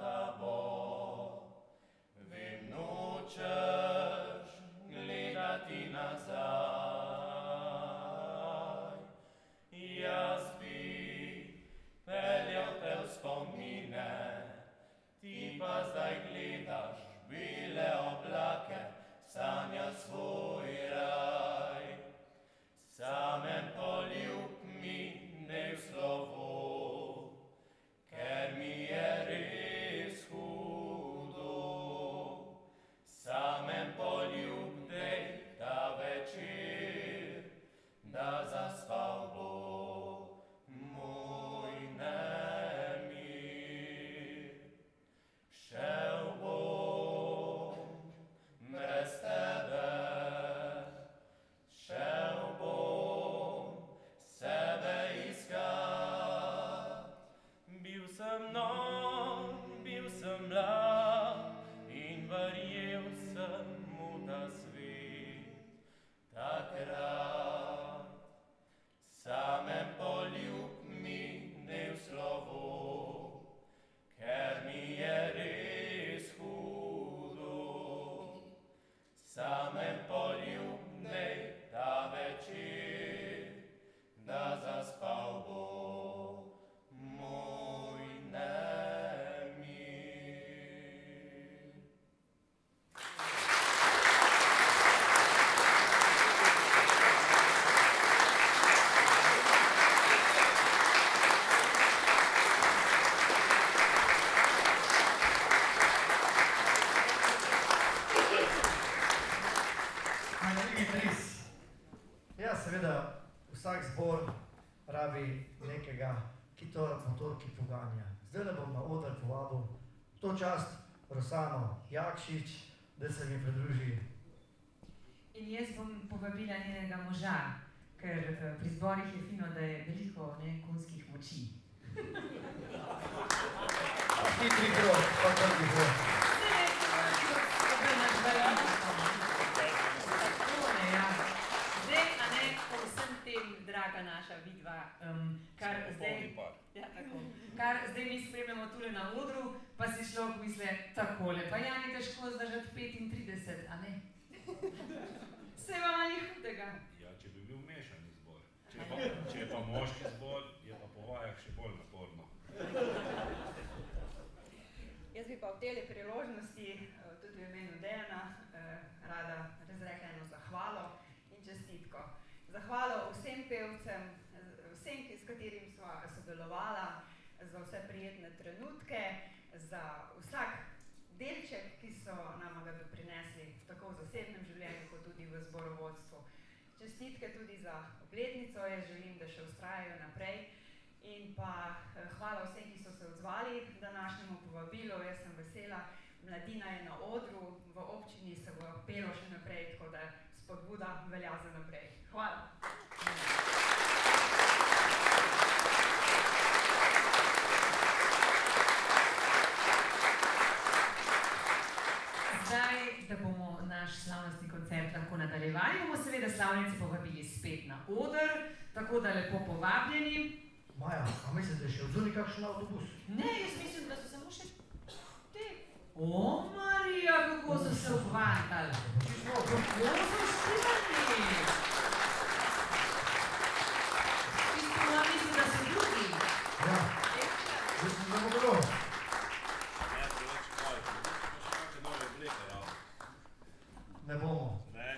tabo. Vem, nočeš gledati nazaj. Jaz bi peljal te v spomine, ti pa zdaj gledaš bele oblake, sanja svoj raj. Samem poljub mi ne v slovo, ker mi je res hudo. Samem poljub dej ta večer, da zaspal bo moj nemir. Šel bom brez tebe, šel bom sebe iskat. Bil sem nov, bil sem mlad in verjel sem v ta svet. Takrat samem poljub mi ne v slovo, ker mi je res hudo. Samem poljub ne ta večer, da zaspal bo moj nemir. Ja, seveda, vsak zbor rabi nekega, ki to motor, ki poganja. Zdaj bom na oder povabil to čast Rosano Jakšič, da se mi pridruži. In jaz bom povabila njenega moža, ker pri zborih je fino, da je veliko konskih moči. Hitri krog, pa prvi krog. Zdaj, a ne, po vsem tem, draga naša vidva, kar zdaj mi spremljamo tule na odru, pa si človek misle takole, pa ja, ni težko zdržati 35, a ne? Saj vam ni hudega. Ja, če bi bil mešani zbor. Če je pa moški zbor, je pa po vajah še bolj naporno. Jaz bi pa v tele priložnosti, tudi v imenu Dejana, rada razrekla eno zahvalo in čestitko. Zahvalo vsem pevcem, vsem, s katerim sva sodelovala, za vse prijetne trenutke, za vsak delček, ki so nama ga prinesli tako v zasebnem življenju, kot tudi v zborovodstvu. Čestitke tudi za obletnico, jaz želim, da še vztrajajo naprej. In pa hvala vsem, ki so se odzvali današnjemu povabilu, jaz sem vesela, mladina je na odru, v občini se bo pelo še naprej, tako da spodbuda velja za naprej. Hvala. Zdaj, da bomo naš slavnostni koncert lahko nadaljevali, bomo seveda slavnice povabili spet na oder, tako da lepo povabljeni. Maja, a misliš, da je še odzuni kakšen avtobus? Ne, jaz mislim, da so samo še te. O, Marija, kako so se ukvarjali. Kako so štirali. Tisto vam mislim, da so drugi. Ja, mislim, da bo bilo. Ne bomo. Ne.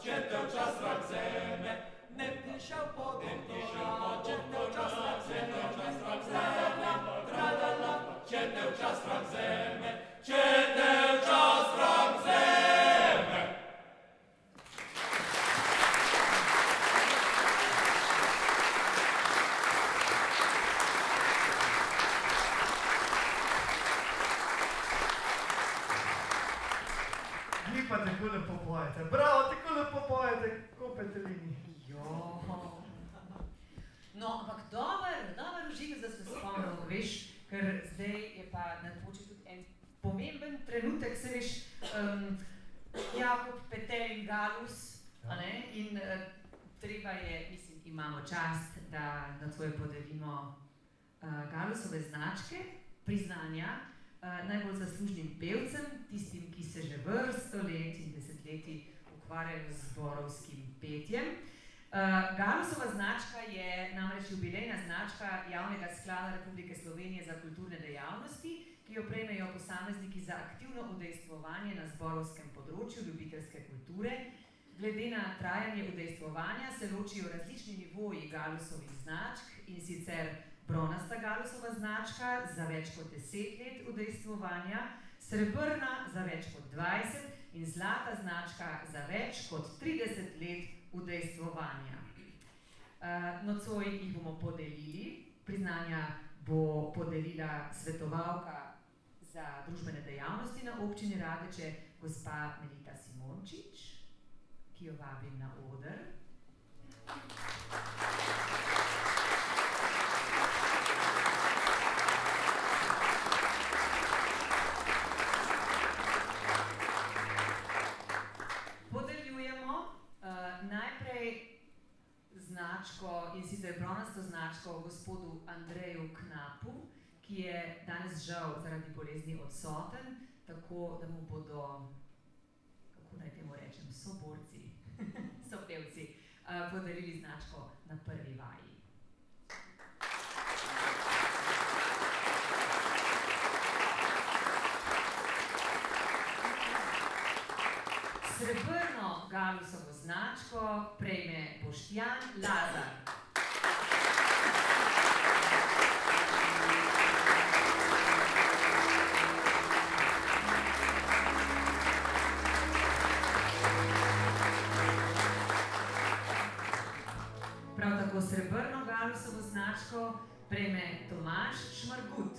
črtev čas rak zeme, ne pišel po doktora, črtev čas rak zeme, tralala, črtev čas rak zeme, črtev čas rak zeme. Vi pa tako lepo pojete, bravo, tako lepo pojete, ko petelini. Jo. No, ampak dober užitek, da se spomnil, veš, ker zdaj je pa napočil tudi en pomemben trenutek, se veš, Jakob, Petel in Galus, a ne, in treba je, mislim, imamo čast, da tvoj podelimo Galusove značke, priznanja, najbolj zaslužnim pevcem, tistim, ki se že vrsto let in desetletij ukvarjajo z zborovskim petjem. Galusova značka je namreč jubilejna značka Javnega sklada Republike Slovenije za kulturne dejavnosti, ki jo prejmejo posamezniki za aktivno udejstvovanje na zborovskem področju ljubiteljske kulture. Glede na trajanje udejstvovanja se ločijo različni nivoji Galusovih značk, in sicer bronasta Galusova značka za več kot 10 let udejstvovanja, srebrna za več kot 20 in zlata značka za več kot 30 let udejstvovanja. Nocoj jih bomo podelili, priznanja bo podelila svetovalka za družbene dejavnosti na občini Radeče, gospa Melita Simončič, ki jo vabim na oder. Podeljujemo najprej značko, in sicer bronasto značko gospodu Andreju Knapu, ki je danes žal zaradi bolezni odsoten, tako da mu bodo, kako naj temu rečem, soborci, sopevci, podarili značko na prvi vaji. Srebrno Galusovo značko prejme Boštjan Lazar. Prav tako srebrno Galusovo značko prejme Tomaž Šmargut.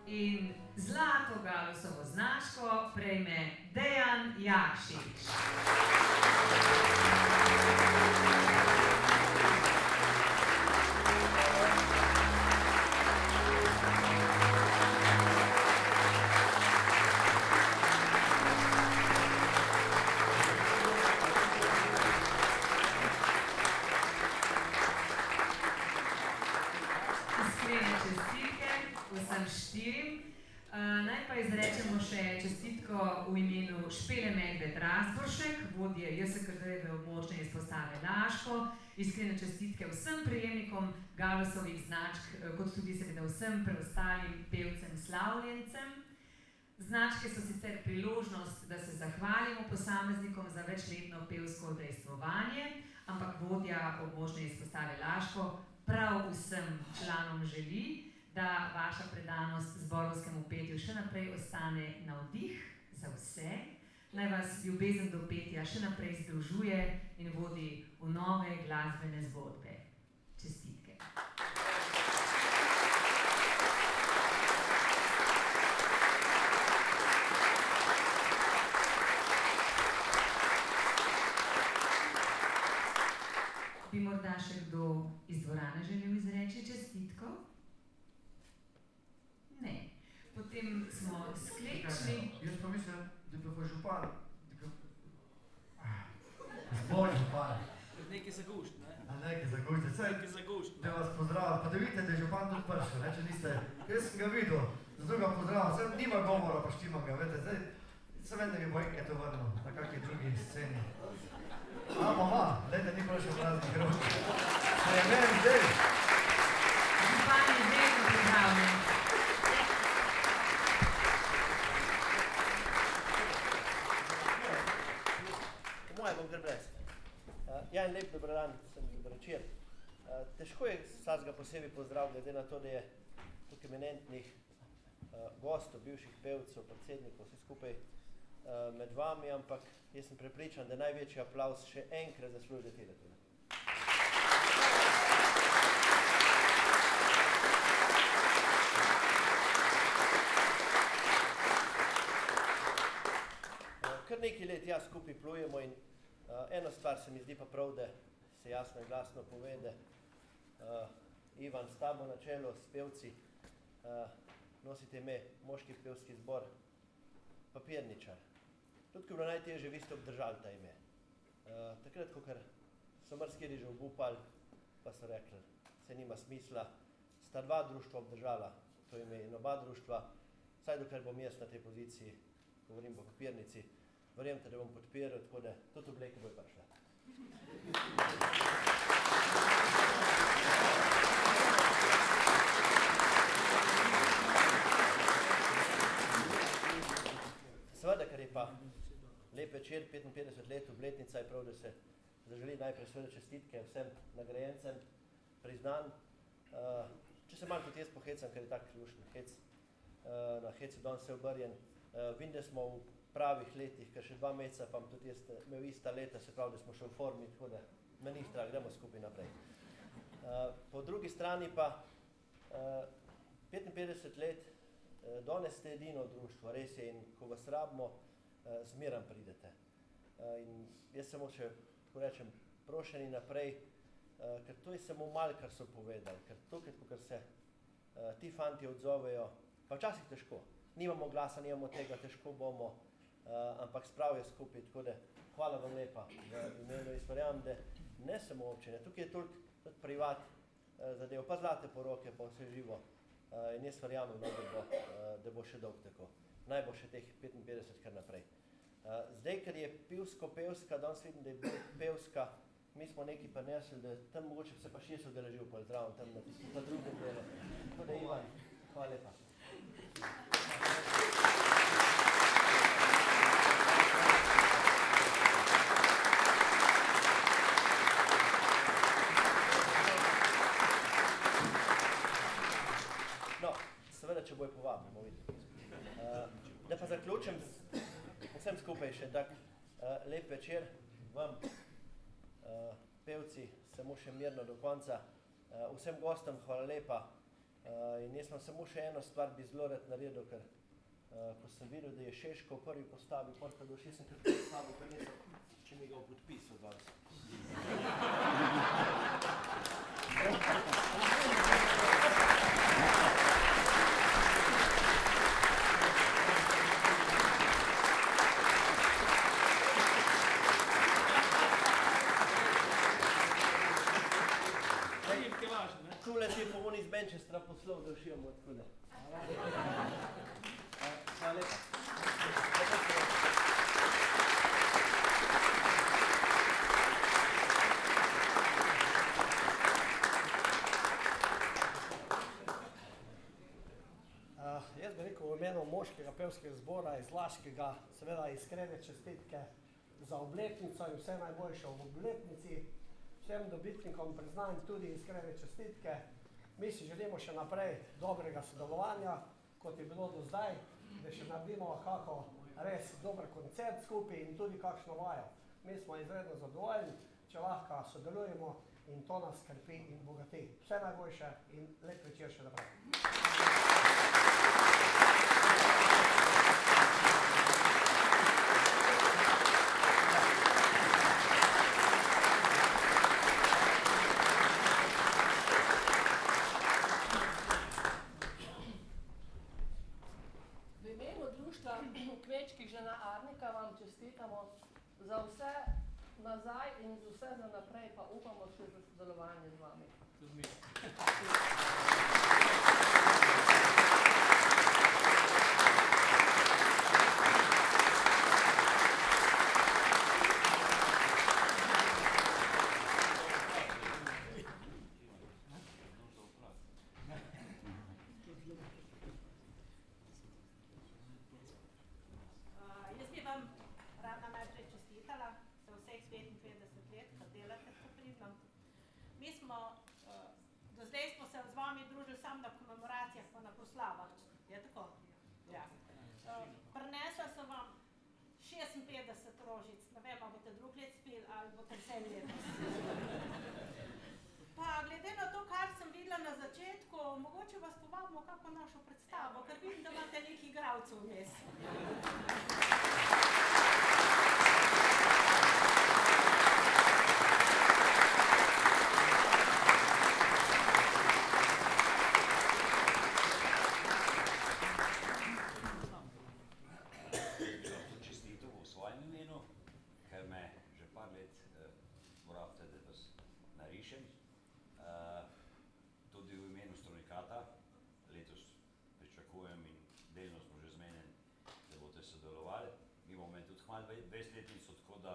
In zlato Galusovo značko prejme Dejan Jakšič. Iskrene čestitke vsem štirim. Naj pa izrečemo še čestitko v imenu Špele Medved Razboršek, vodje JSKD-jeve območne izpostave Laško. Iskrene čestitke vsem prejemnikom Galusovih značk, kot tudi seveda vsem preostalim pevcem slavljencem. Značke so sicer priložnost, da se zahvalimo posameznikom za večletno pevsko udejstvovanje, ampak vodja območne izpostave Laško prav vsem članom želi, da vaša predanost zborovskemu petju še naprej ostane navdih za vse, naj vas ljubezen do petja še naprej združuje in vodi v nove glasbene zgodbe. Čestitke. Bi morda še kdo iz dvorane želel izreči čestitko? Ne. Potem smo sklepčni. Jaz pa mislim, da bi pa župan, zbor župan. Nekaj zagušt, ne? Nekaj zagušt, Nekaj zagušt. da vas pozdravim, pa da vidite, da je župan tudi prišel, ne, če niste, jaz sem ga videl, zato ga pozdravim, zdaj nima govora, pa štimam ga, vete, zdaj, Se vem, da bi Bojke to vrnil na kakšni drugi sceni. Mama, lejte, ni prošel praznih rok. Se je meni zdaj. Župani, zvezno pripravljeni. Po moje bom kar brez. Ja, en lep dober dan, sem dober večer. Težko je vsakega posebej pozdrav, glede na to, da je tukaj eminentnih gostov, bivših pevcev, predsednikov, vsi skupaj med vami, ampak jaz sem prepričan, da največji aplavz še enkrat zasluži tile tule. Kar nekaj let ja skupaj plujemo in eno stvar se mi zdi pa prav, da se jasno in glasno pove, da Ivan, s tabo na čelu, s pevci, nosite ime moški pevski zbor Papirničar. Tudi, ko je bilo najtežje, vi ste obdržali ta ime. Takrat, ko so marsikeri že obupali, pa so rekli, se nima smisla, sta dva društva obdržala to ime in oba društva, vsaj dokler bom jaz na tej poziciji, govorim po papirnici, verjemte, da bom podpiral, tako da tudi obleke bojo prišle. Seveda, ker je pa lep večer, 55 let, obletnica, je prav, da se zaželi najprej seveda čestitke vsem nagrajencem, priznan. Če se malo tudi jaz pohecam, ker je tak lušten hec, na hecu danes se obrjen. Vem, da smo v pravih letih, ker še 2 meseca pa tudi jaz imel ista leta, se pravi, da smo še v formi, tako da me ni strah, gremo skupaj naprej. Po drugi strani pa 55 let, danes ste edino društvo, res je, in ko vas rabimo, zmeram pridete. In jaz samo še, tako rečem, prošeni naprej, ker to je samo malo, kar so povedali, ker tukaj, ko se ti fanti odzovejo, pa včasih težko, nimamo glasa, nimamo tega, težko bomo, ampak spravijo skupaj, tako da hvala vam lepa v imenu. Jaz verjamem, da ne samo občine, tukaj je toliko tudi privat zadev, pa zlate poroke, pa vse živo. In jaz verjamem, da bo še dolgo tako. Naj bo še teh 55 kar naprej. Zdaj, ker je pivsko-pevska, danes vidim, da je bolj pevska, mi smo nekaj prinesli, da tam mogoče se pa še jaz udeležil pol zdravom, tam na tistem pa drugem delu. Tako da Ivan, hvala lepa. No, seveda, če bojo povabili, bomo videli. Da pa zaključim vsem skupaj še tak lep večer, vam, pevci, samo še mirno do konca. Vsem gostom hvala lepa. In jaz vam samo še eno stvar bi zelo rad naredil, ker ko sem videl, da je Šeško v prvi postavi Portadoš, jaz sem kar sabo prinesel, če mi ga v podpisu danes. Tule ti je po oni iz Manchestra poslal, da všijamo odkude. Hvala lepa. Jaz bi rekel v imenu moškega pevskega zbora iz Laškega, seveda iskrene čestitke za obletnico in vse najboljše v obletnici. Vsem dobitnikom priznanj tudi iskrene čestitke. Mi si želimo še naprej dobrega sodelovanja, kot je bilo do zdaj, da še naredimo kako res dober koncert skupaj in tudi kakšno vajo. Mi smo izredno zadovoljni, če lahko sodelujemo in to nas skrbi in bogati. Vse najboljše in lep večer še naprej. Kmečkih žena Arnika vam čestitamo za vse nazaj in za vse za naprej, pa upamo še za sodelovanje z vami. mi smo, do zdaj smo se z vami družili samo na komemoracijah pa na proslavah. Je tako? Ja. Prinesla sem vam 56 rožic, ne vem, ali boste drug let spili ali boste vse letos. Pa glede na to, kar sem videla na začetku, mogoče vas povabimo kako našo predstavo, ker vidim, da imate nekaj igralcev vmes. Čestitev v svojem imenu, ker me že par let morate, da vas narišem. Tudi v imenu Strunikata letos pričakujem in delno smo že zmenjeni, da boste sodelovali. Mi bomo tudi kmalu 20-letnico, tako da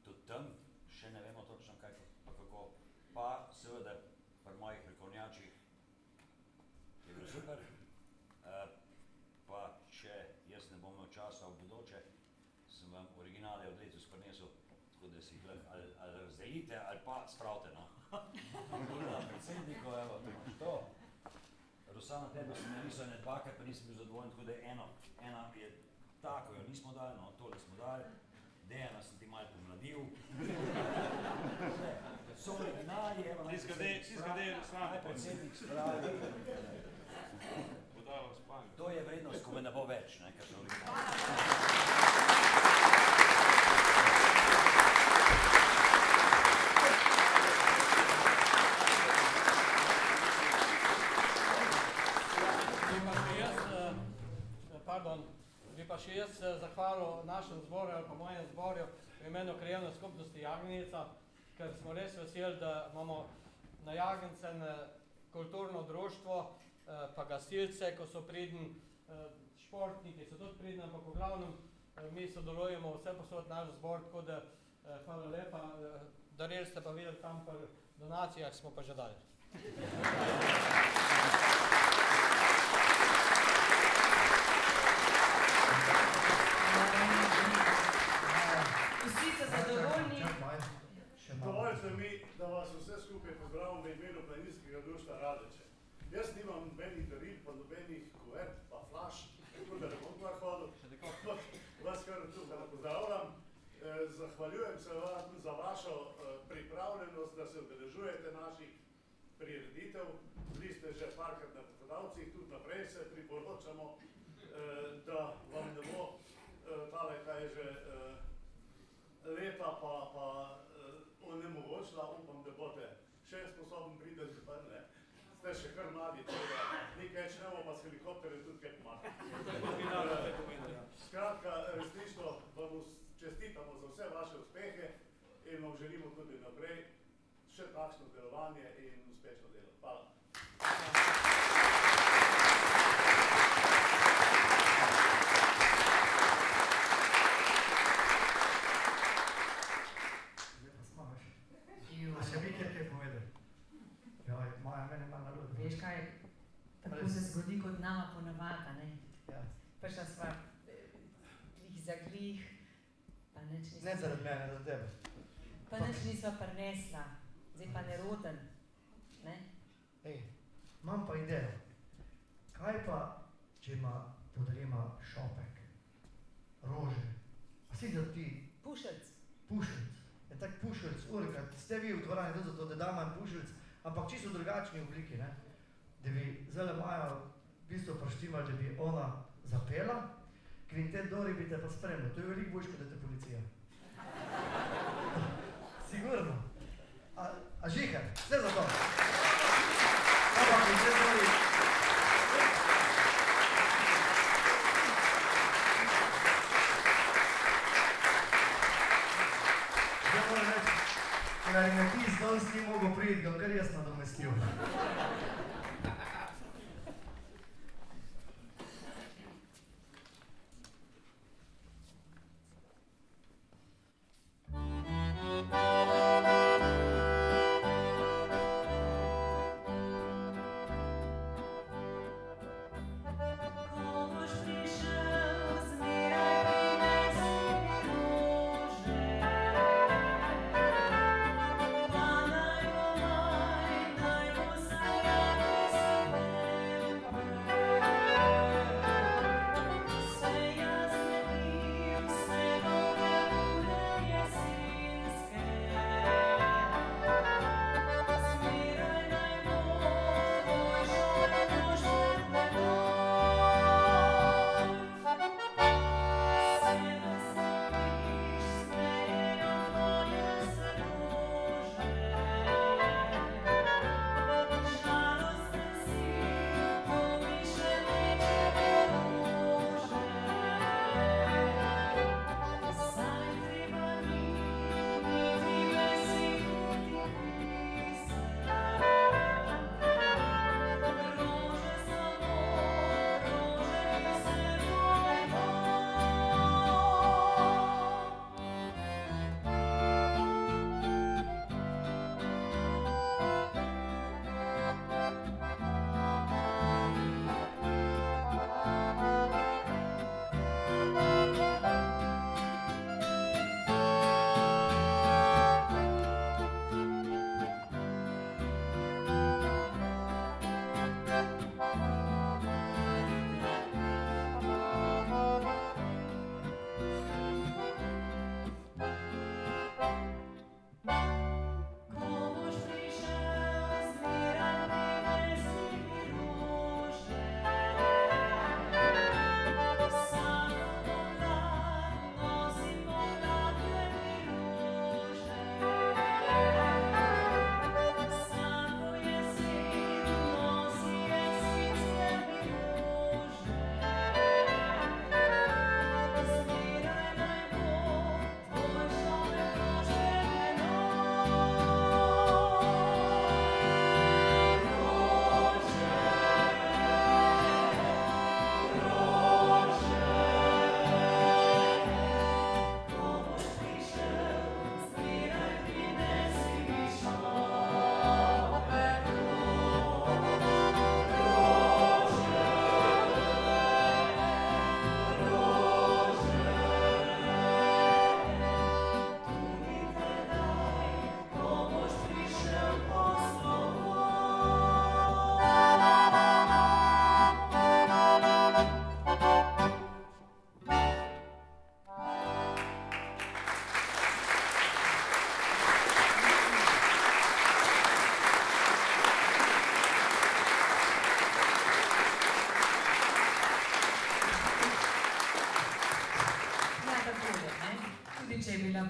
tudi tam še ne vemo točno kaj pa kako. Pa seveda pri mojih vrkovnjačih je bilo super. Pa če jaz ne bom imel časa v bodoče, sem vam originale od letos prinesel, tako da si jih ali razdelite ali pa spravite, no. Predsedniku, evo, to imaš to. Rosana, tebe sem narisal ne dvakrat, pa nisem bil zadovoljen, tako da ena je tako, jo nismo dali, no, tole smo dali. Dejana sem ti malo pomladil. So originali, evo, naj predsednik spravi. To je vrednost, ko me ne bo več, ne, ker so originali. Bi pa še jaz zahvalil našem zboru ali pa mojem zboru v imenu Krajevne skupnosti Jagenica, ker smo res veseli, da imamo na Jagencem kulturno društvo, pa gasilce, ko so pridni, športniki so tudi pridni, ampak v glavnem mi sodelujemo vse posod naš zbor, tako da hvala lepa, darili ste pa videli tam pa donacijah smo pa že dali. Vsi so zadovoljni. Dovolite mi, da vas vse skupaj pozdravim v imenu Planinskega društva Radeče. Jaz nimam nobenih daril, pa nobenih kuvert, pa flaš, tako da ne bom kar hodil. Vas kar tukaj pozdravljam. Zahvaljujem se vam za vašo pripravljenost, da se udeležujete naših prireditev. Bili ste že parkrat na pohodavcih, tudi naprej se priporočamo, da vam ne bo tale, kaj je že leta pa onemogočila. Upam, da boste še sposobni priti, pa ne. Ste še kar mladi, nekaj več ne bo pa s helikopterjem tudi kaj pomagati. Skratka, resnično vam čestitamo za vse vaše uspehe in vam želimo tudi naprej še takšno delovanje in uspešno delo. Hvala. Veš kaj, tako se zgodi kot nama ponavadi, ne? Prišla sva glih za glih, pa nič nisva... Ne zaradi mene, zaradi tebe. Pa nič nisva prinesla, zdaj pa neroden, ne? Ej, imam pa idejo. Kaj pa, če ima podarima šopek, rože, a si da ti... Pušelc. Pušelc. Je tak pušelc, Urika, ste vi v dvorani tudi zato, da dama in pušelc, ampak čisto v drugačni obliki, ne? Da bi zelo Maja v bistvu prištimali, da bi ona zapela, kvintet Dori bi te pa spremljal. To je veliko boljš, kot da te policija. Sigurno. A žihar, vse za to. Ampak kvintet Dori... Zdaj moram reči, klarinetist danes ni mogel priti, ga kar jaz nadomestil. Hvala.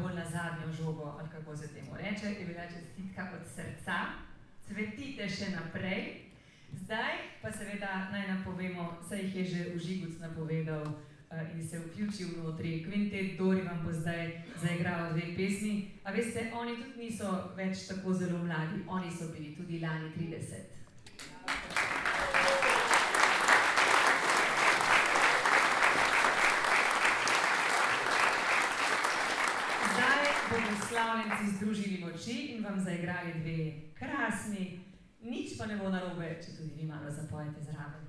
bolj na zadnjo žogo, ali kako se temu reče, je bila čestitka od srca. Cvetite še naprej. Zdaj pa seveda naj napovemo, saj jih je že Užiguc napovedal in se vključil notri. Kvintet Dori vam bo zdaj zaigral 2 pesmi. A veste, oni tudi niso več tako zelo mladi. Oni so bili tudi lani 30. Bomo slavljenci združili moči in vam zaigrali 2 krasni, nič pa ne bo narobe, če tudi vi malo zapojete zraven.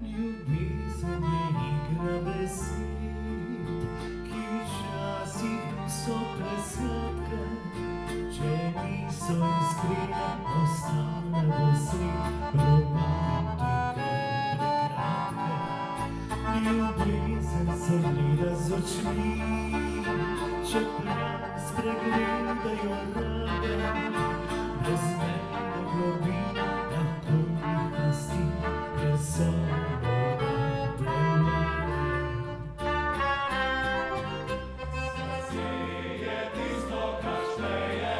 Ljubezen je igra besed, ki včasih so presladke. Če niso iskrene, ostane bo sred romantike prekratke. Ljubezen se gleda z očmi, čeprav spregledajo rade. Brez mene globina lahko jih pasti, ker so morda premlade. Srce je tisto, kar šteje.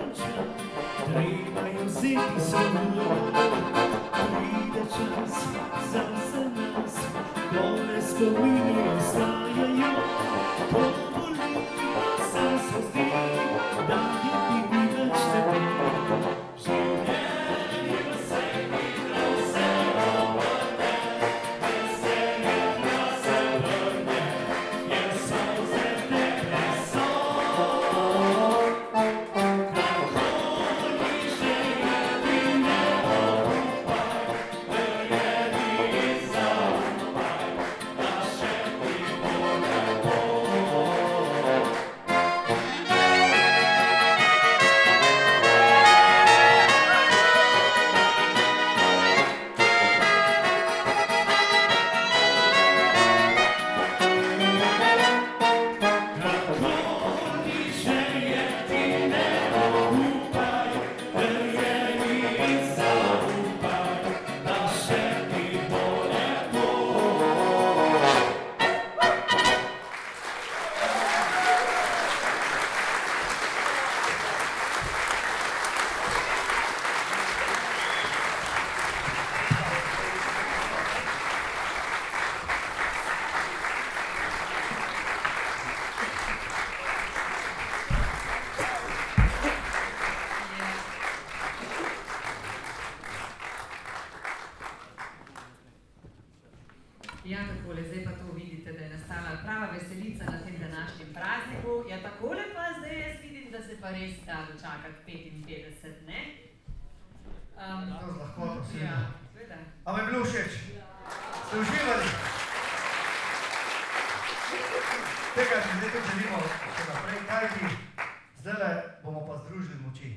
konča, treba je vzeti svoj. Pride čas za vse nas, ko ne spomini ostajajo. Povoli se zdi, da je ni več tebi. Življenje se hitro se obrne, veselje pa se vrne, jer solze tekle so. Kakoli že je, ti ne obupaj, verjemi in zaupaj, da še ti bo lepo. Kakoli že je, ti ne obupaj, verjemi in zaupaj, da še ti bo lepo. Ja, takole, zdaj pa to vidite, da je nastala prava veselica na tem današnjem prazniku. Ja, takole pa zdaj jaz vidim, da se pa res da dočakati 55, ne? To z lahkoto, seveda. Ja, seveda. A vam je bilo všeč? Ste uživali? Tega si zdaj tudi želimo še naprej, kajti zdajle bomo pa združili moči.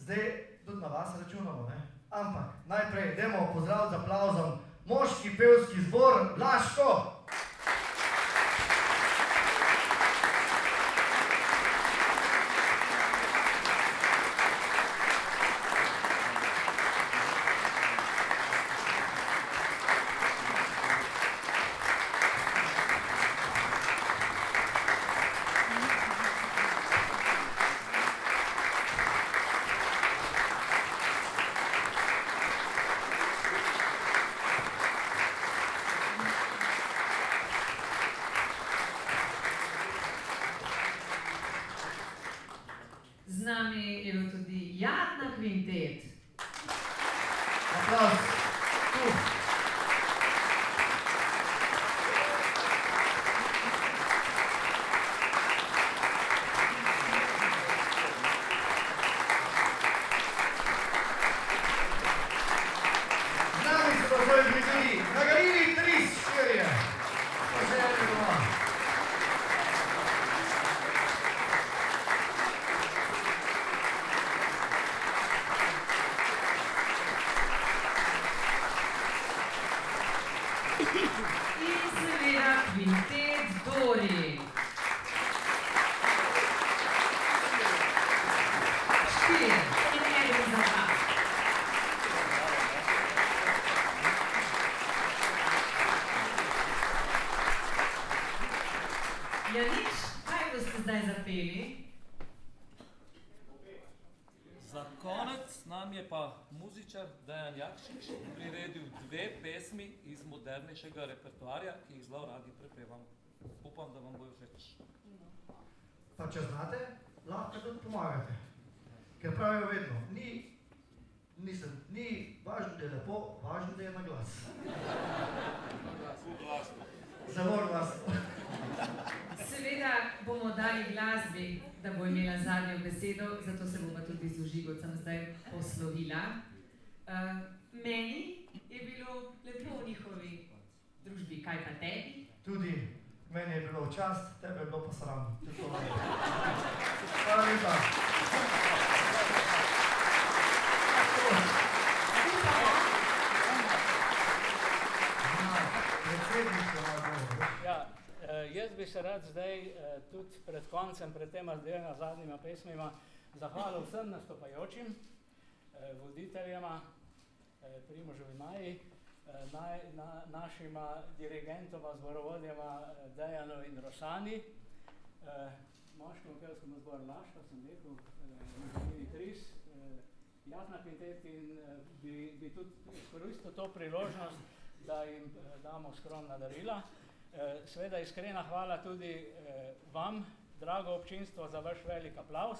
Zdaj tudi na vas računamo, ne? Ampak najprej dajmo pozdraviti z aplavzom moški pevski zbor Laško. Z nami je bil tudi Jadna kvintet. Aplavz. Tu. Z nami so pa svoji bližini, Nagarili 3-4. Poželjni doma. In seveda kvintet Dori. 4 in eden za vas. Ja, nič, kaj boste zdaj zapeli? Za konec nam je pa muzičar Dejan Jakšič priredil 2 pesmi iz modernejšega repertoarja, ki jih zelo radi prepevamo. Upam, da vam bojo všeč. Pa če znate, lahko tudi pomagate. Ker pravijo vedno, ni važno, da je lepo, važno, da je na glas. Zelo glasno. Seveda bomo dali glasbi, da bo imela zadnjo besedo, zato se bom pa tudi z Žigovcem zdaj poslovila. Meni je bilo lepo v njihovi družbi, kaj pa tebi? Tudi meni je bilo v čast, tebe je bilo pa sram. Hvala lepa. Ja, jaz bi se rad zdaj tudi pred koncem, pred tema dvema zadnjima pesmima zahvalil vsem nastopajočim, voditeljema, Primožu in Maji, našima dirigentoma, zborovodjema Dejanu in Rošani. moškemu pevskemu zboru Laško, sem rekel, Angelini Tris, Jazna Kvintet in bi tudi izkoristil to priložnost, da jim damo skromna darila. Seveda iskrena hvala tudi vam, drago občinstvo, za vaš velik aplavz,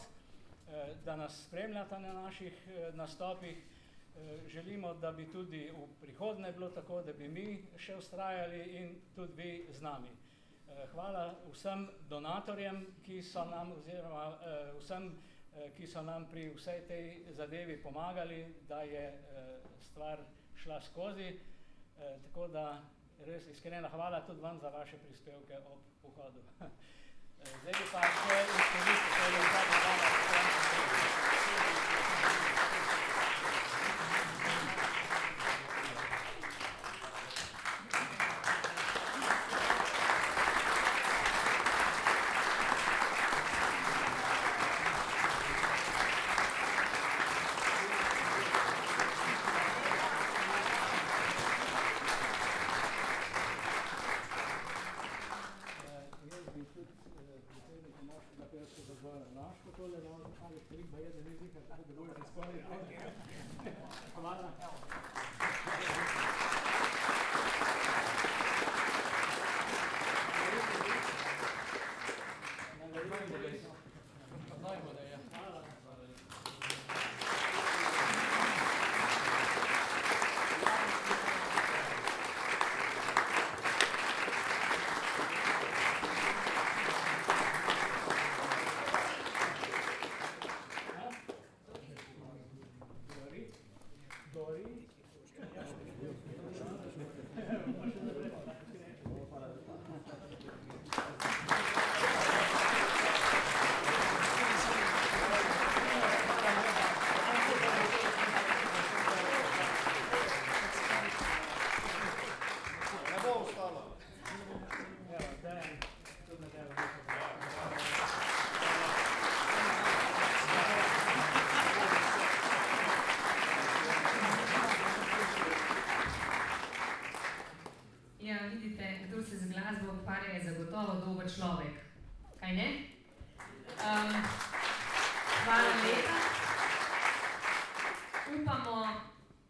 da nas spremljate na naših nastopih. Želimo, da bi tudi v prihodnje bilo tako, da bi mi še vztrajali in tudi vi z nami. Hvala vsem donatorjem, ki so nam, oziroma vsem, ki so nam pri vsej tej zadevi pomagali, da je stvar šla skozi. Tako da res iskrena hvala tudi vam za vaše prispevke ob pohodu. Zdaj bi pa še izkoristil tega zadnjega. Človek, kaj ne? Hvala lepa. Upamo,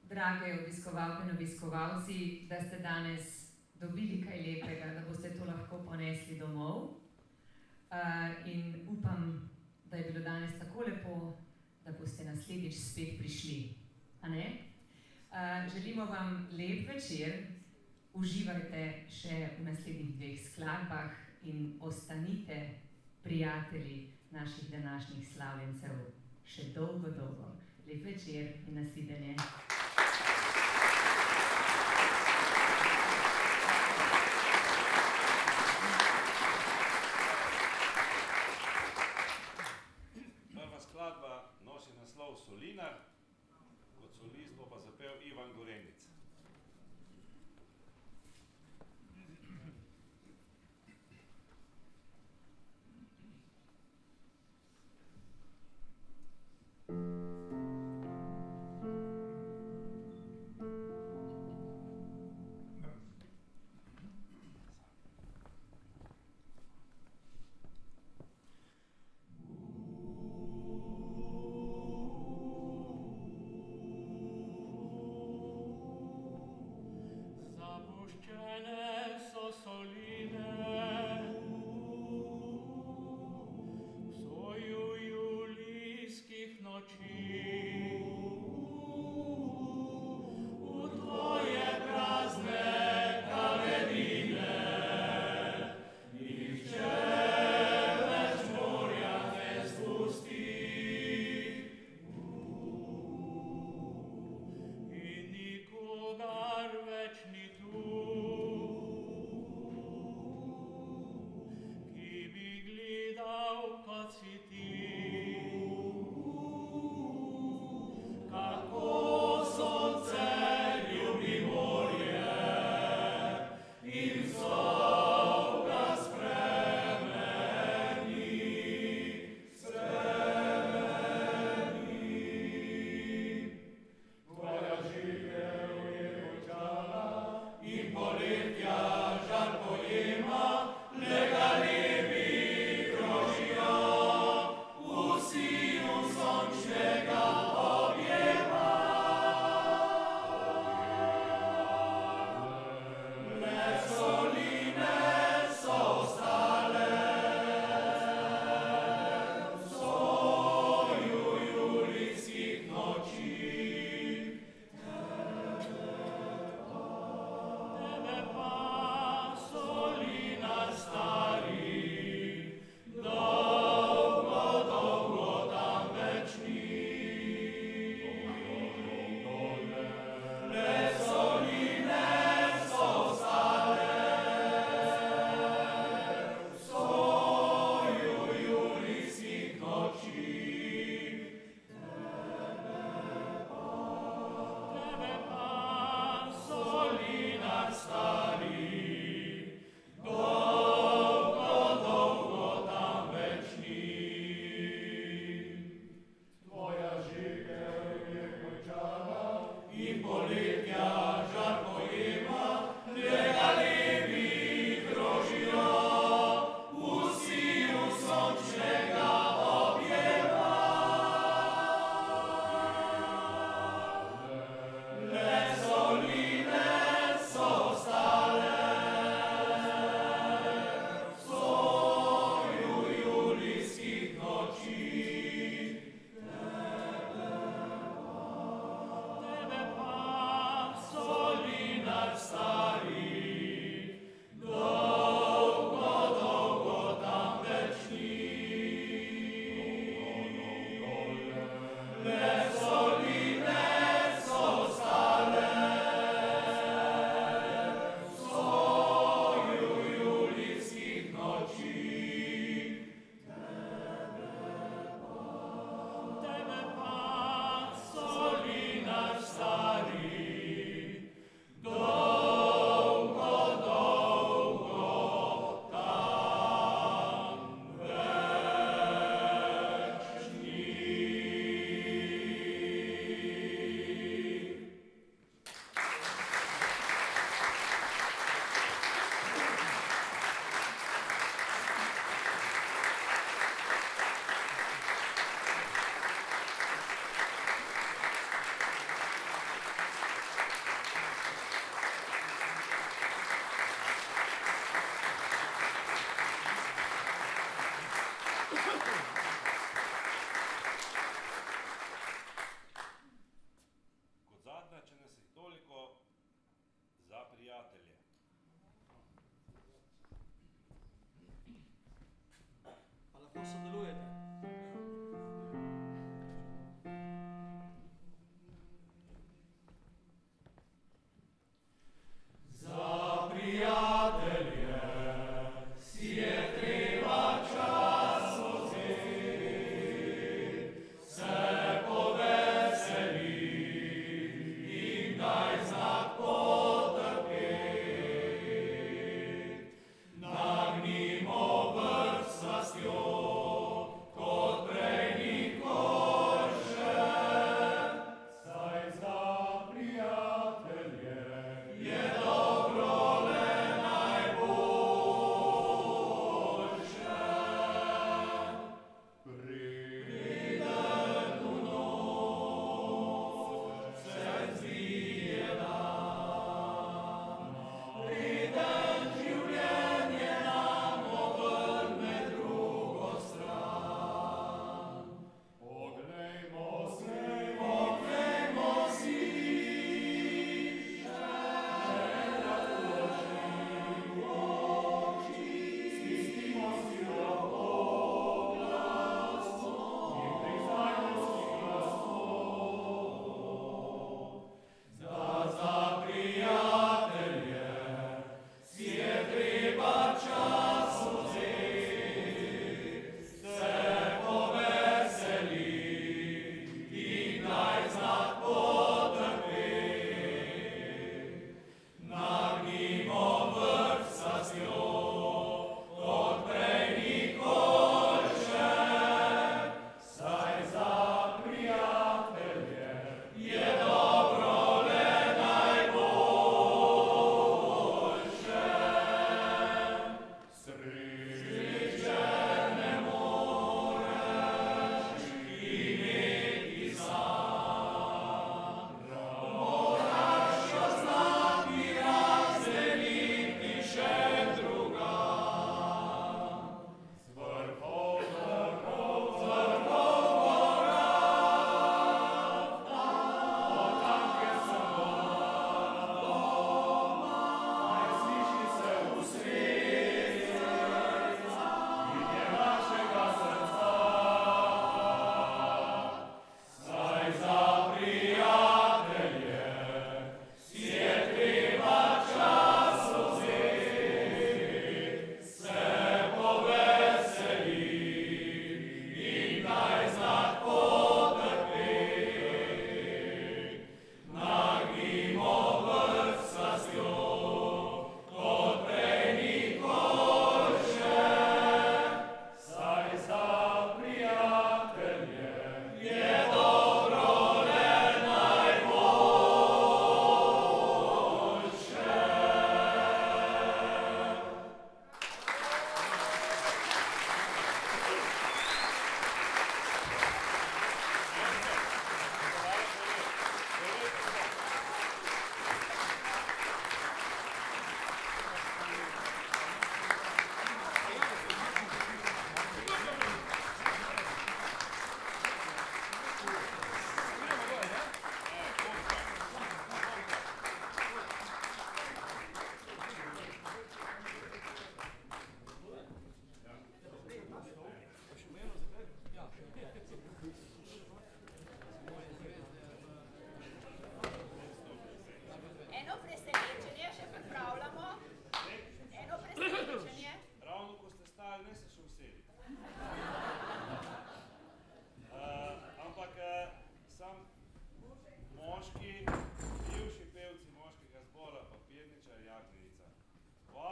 drage obiskovalke in obiskovalci, da ste danes dobili kaj lepega, da boste to lahko ponesli domov. In upam, da je bilo danes tako lepo, da boste naslednjič spet prišli. A ne? Želimo vam lep večer, uživajte še v naslednjih 2 skladbah in ostanite prijatelji naših današnjih slavljencev še dolgo, dolgo. Lep večer in nasvidenje. Prva skladba nosi naslov Solinar, kot solist bo pa zapel Ivan Gorenec. Kot si ti.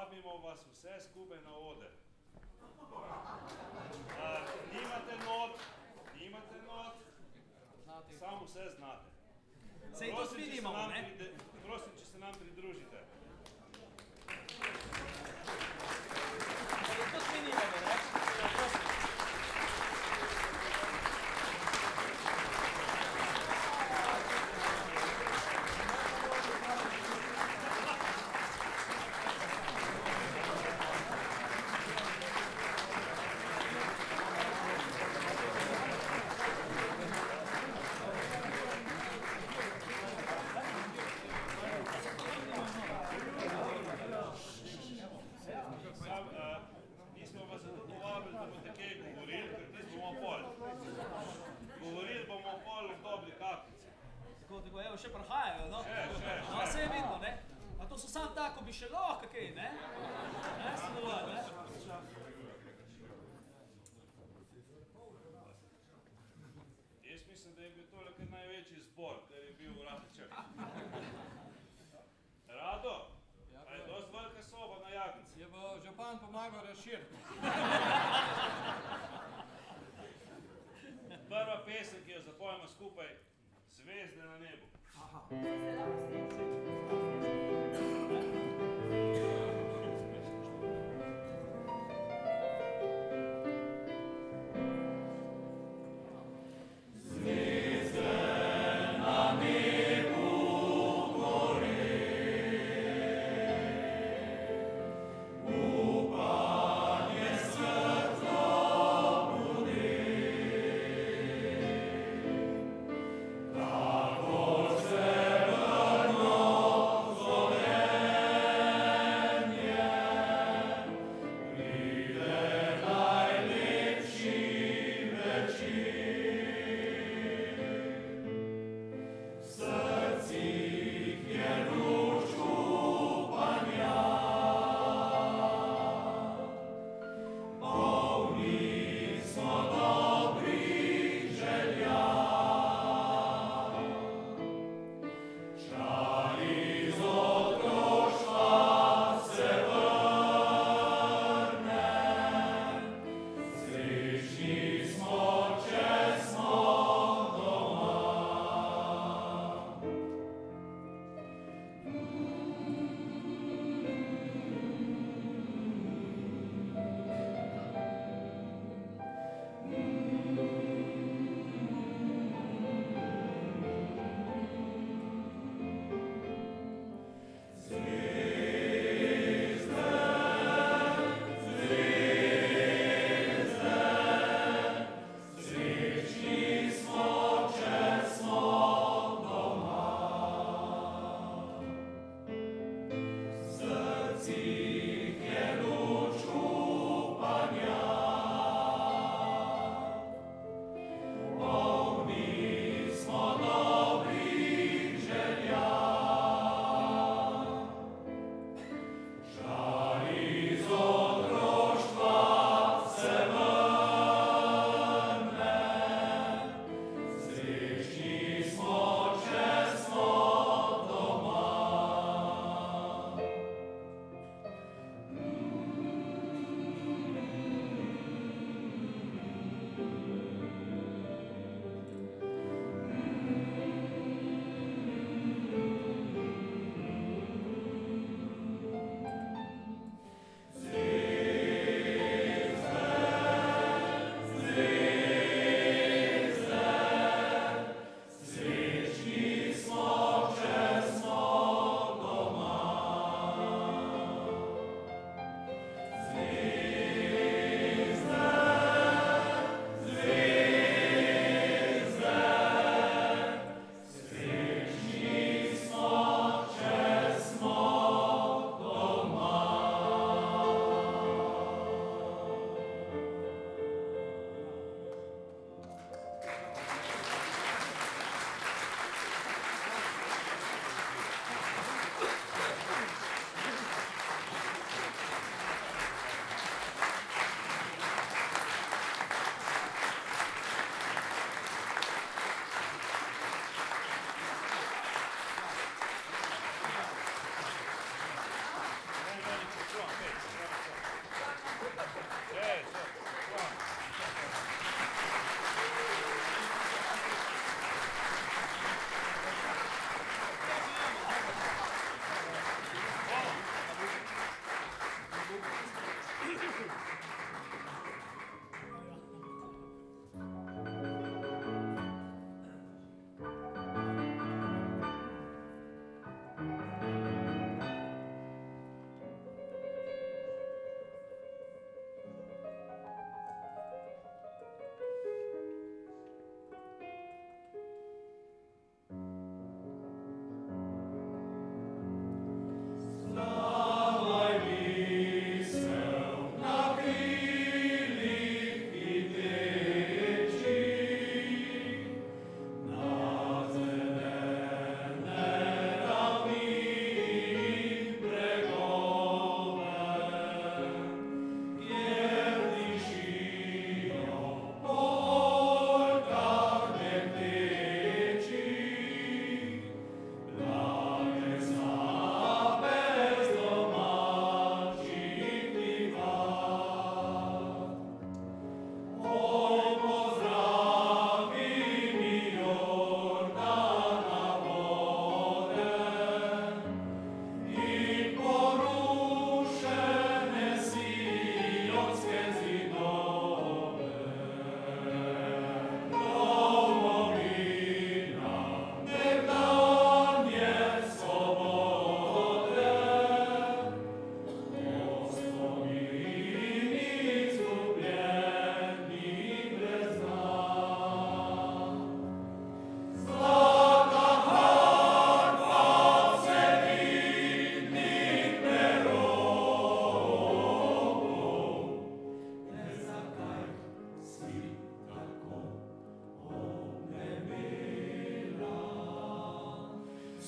Vabimo vas vse skupaj na oder. Nimate not, samo vse znate. Sej to svi nimamo, ne? Prosim, če se nam pridružite. To svi nimamo, ne? Prosim. Nismo vas zato povabili, da boste kaj govorili, ker tisto bomo pol. Govorili bomo pol v dobri kapljici. Tako, evo, še prihajajo, no? No, vse je vidno, ne? A to so samo tako, bi še lahko kaj, ne? Ne, se dovolj, ne? Jaz mislim, da je bil tole kar največji zbor, kar je bil v Rahičah. Rado, a je dosti velika soba na Jagnci? Je bo župan pomagal razširiti. Prva pesem, ki jo zapojemo skupaj, Zvezde na nebu. Tako se vrno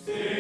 Still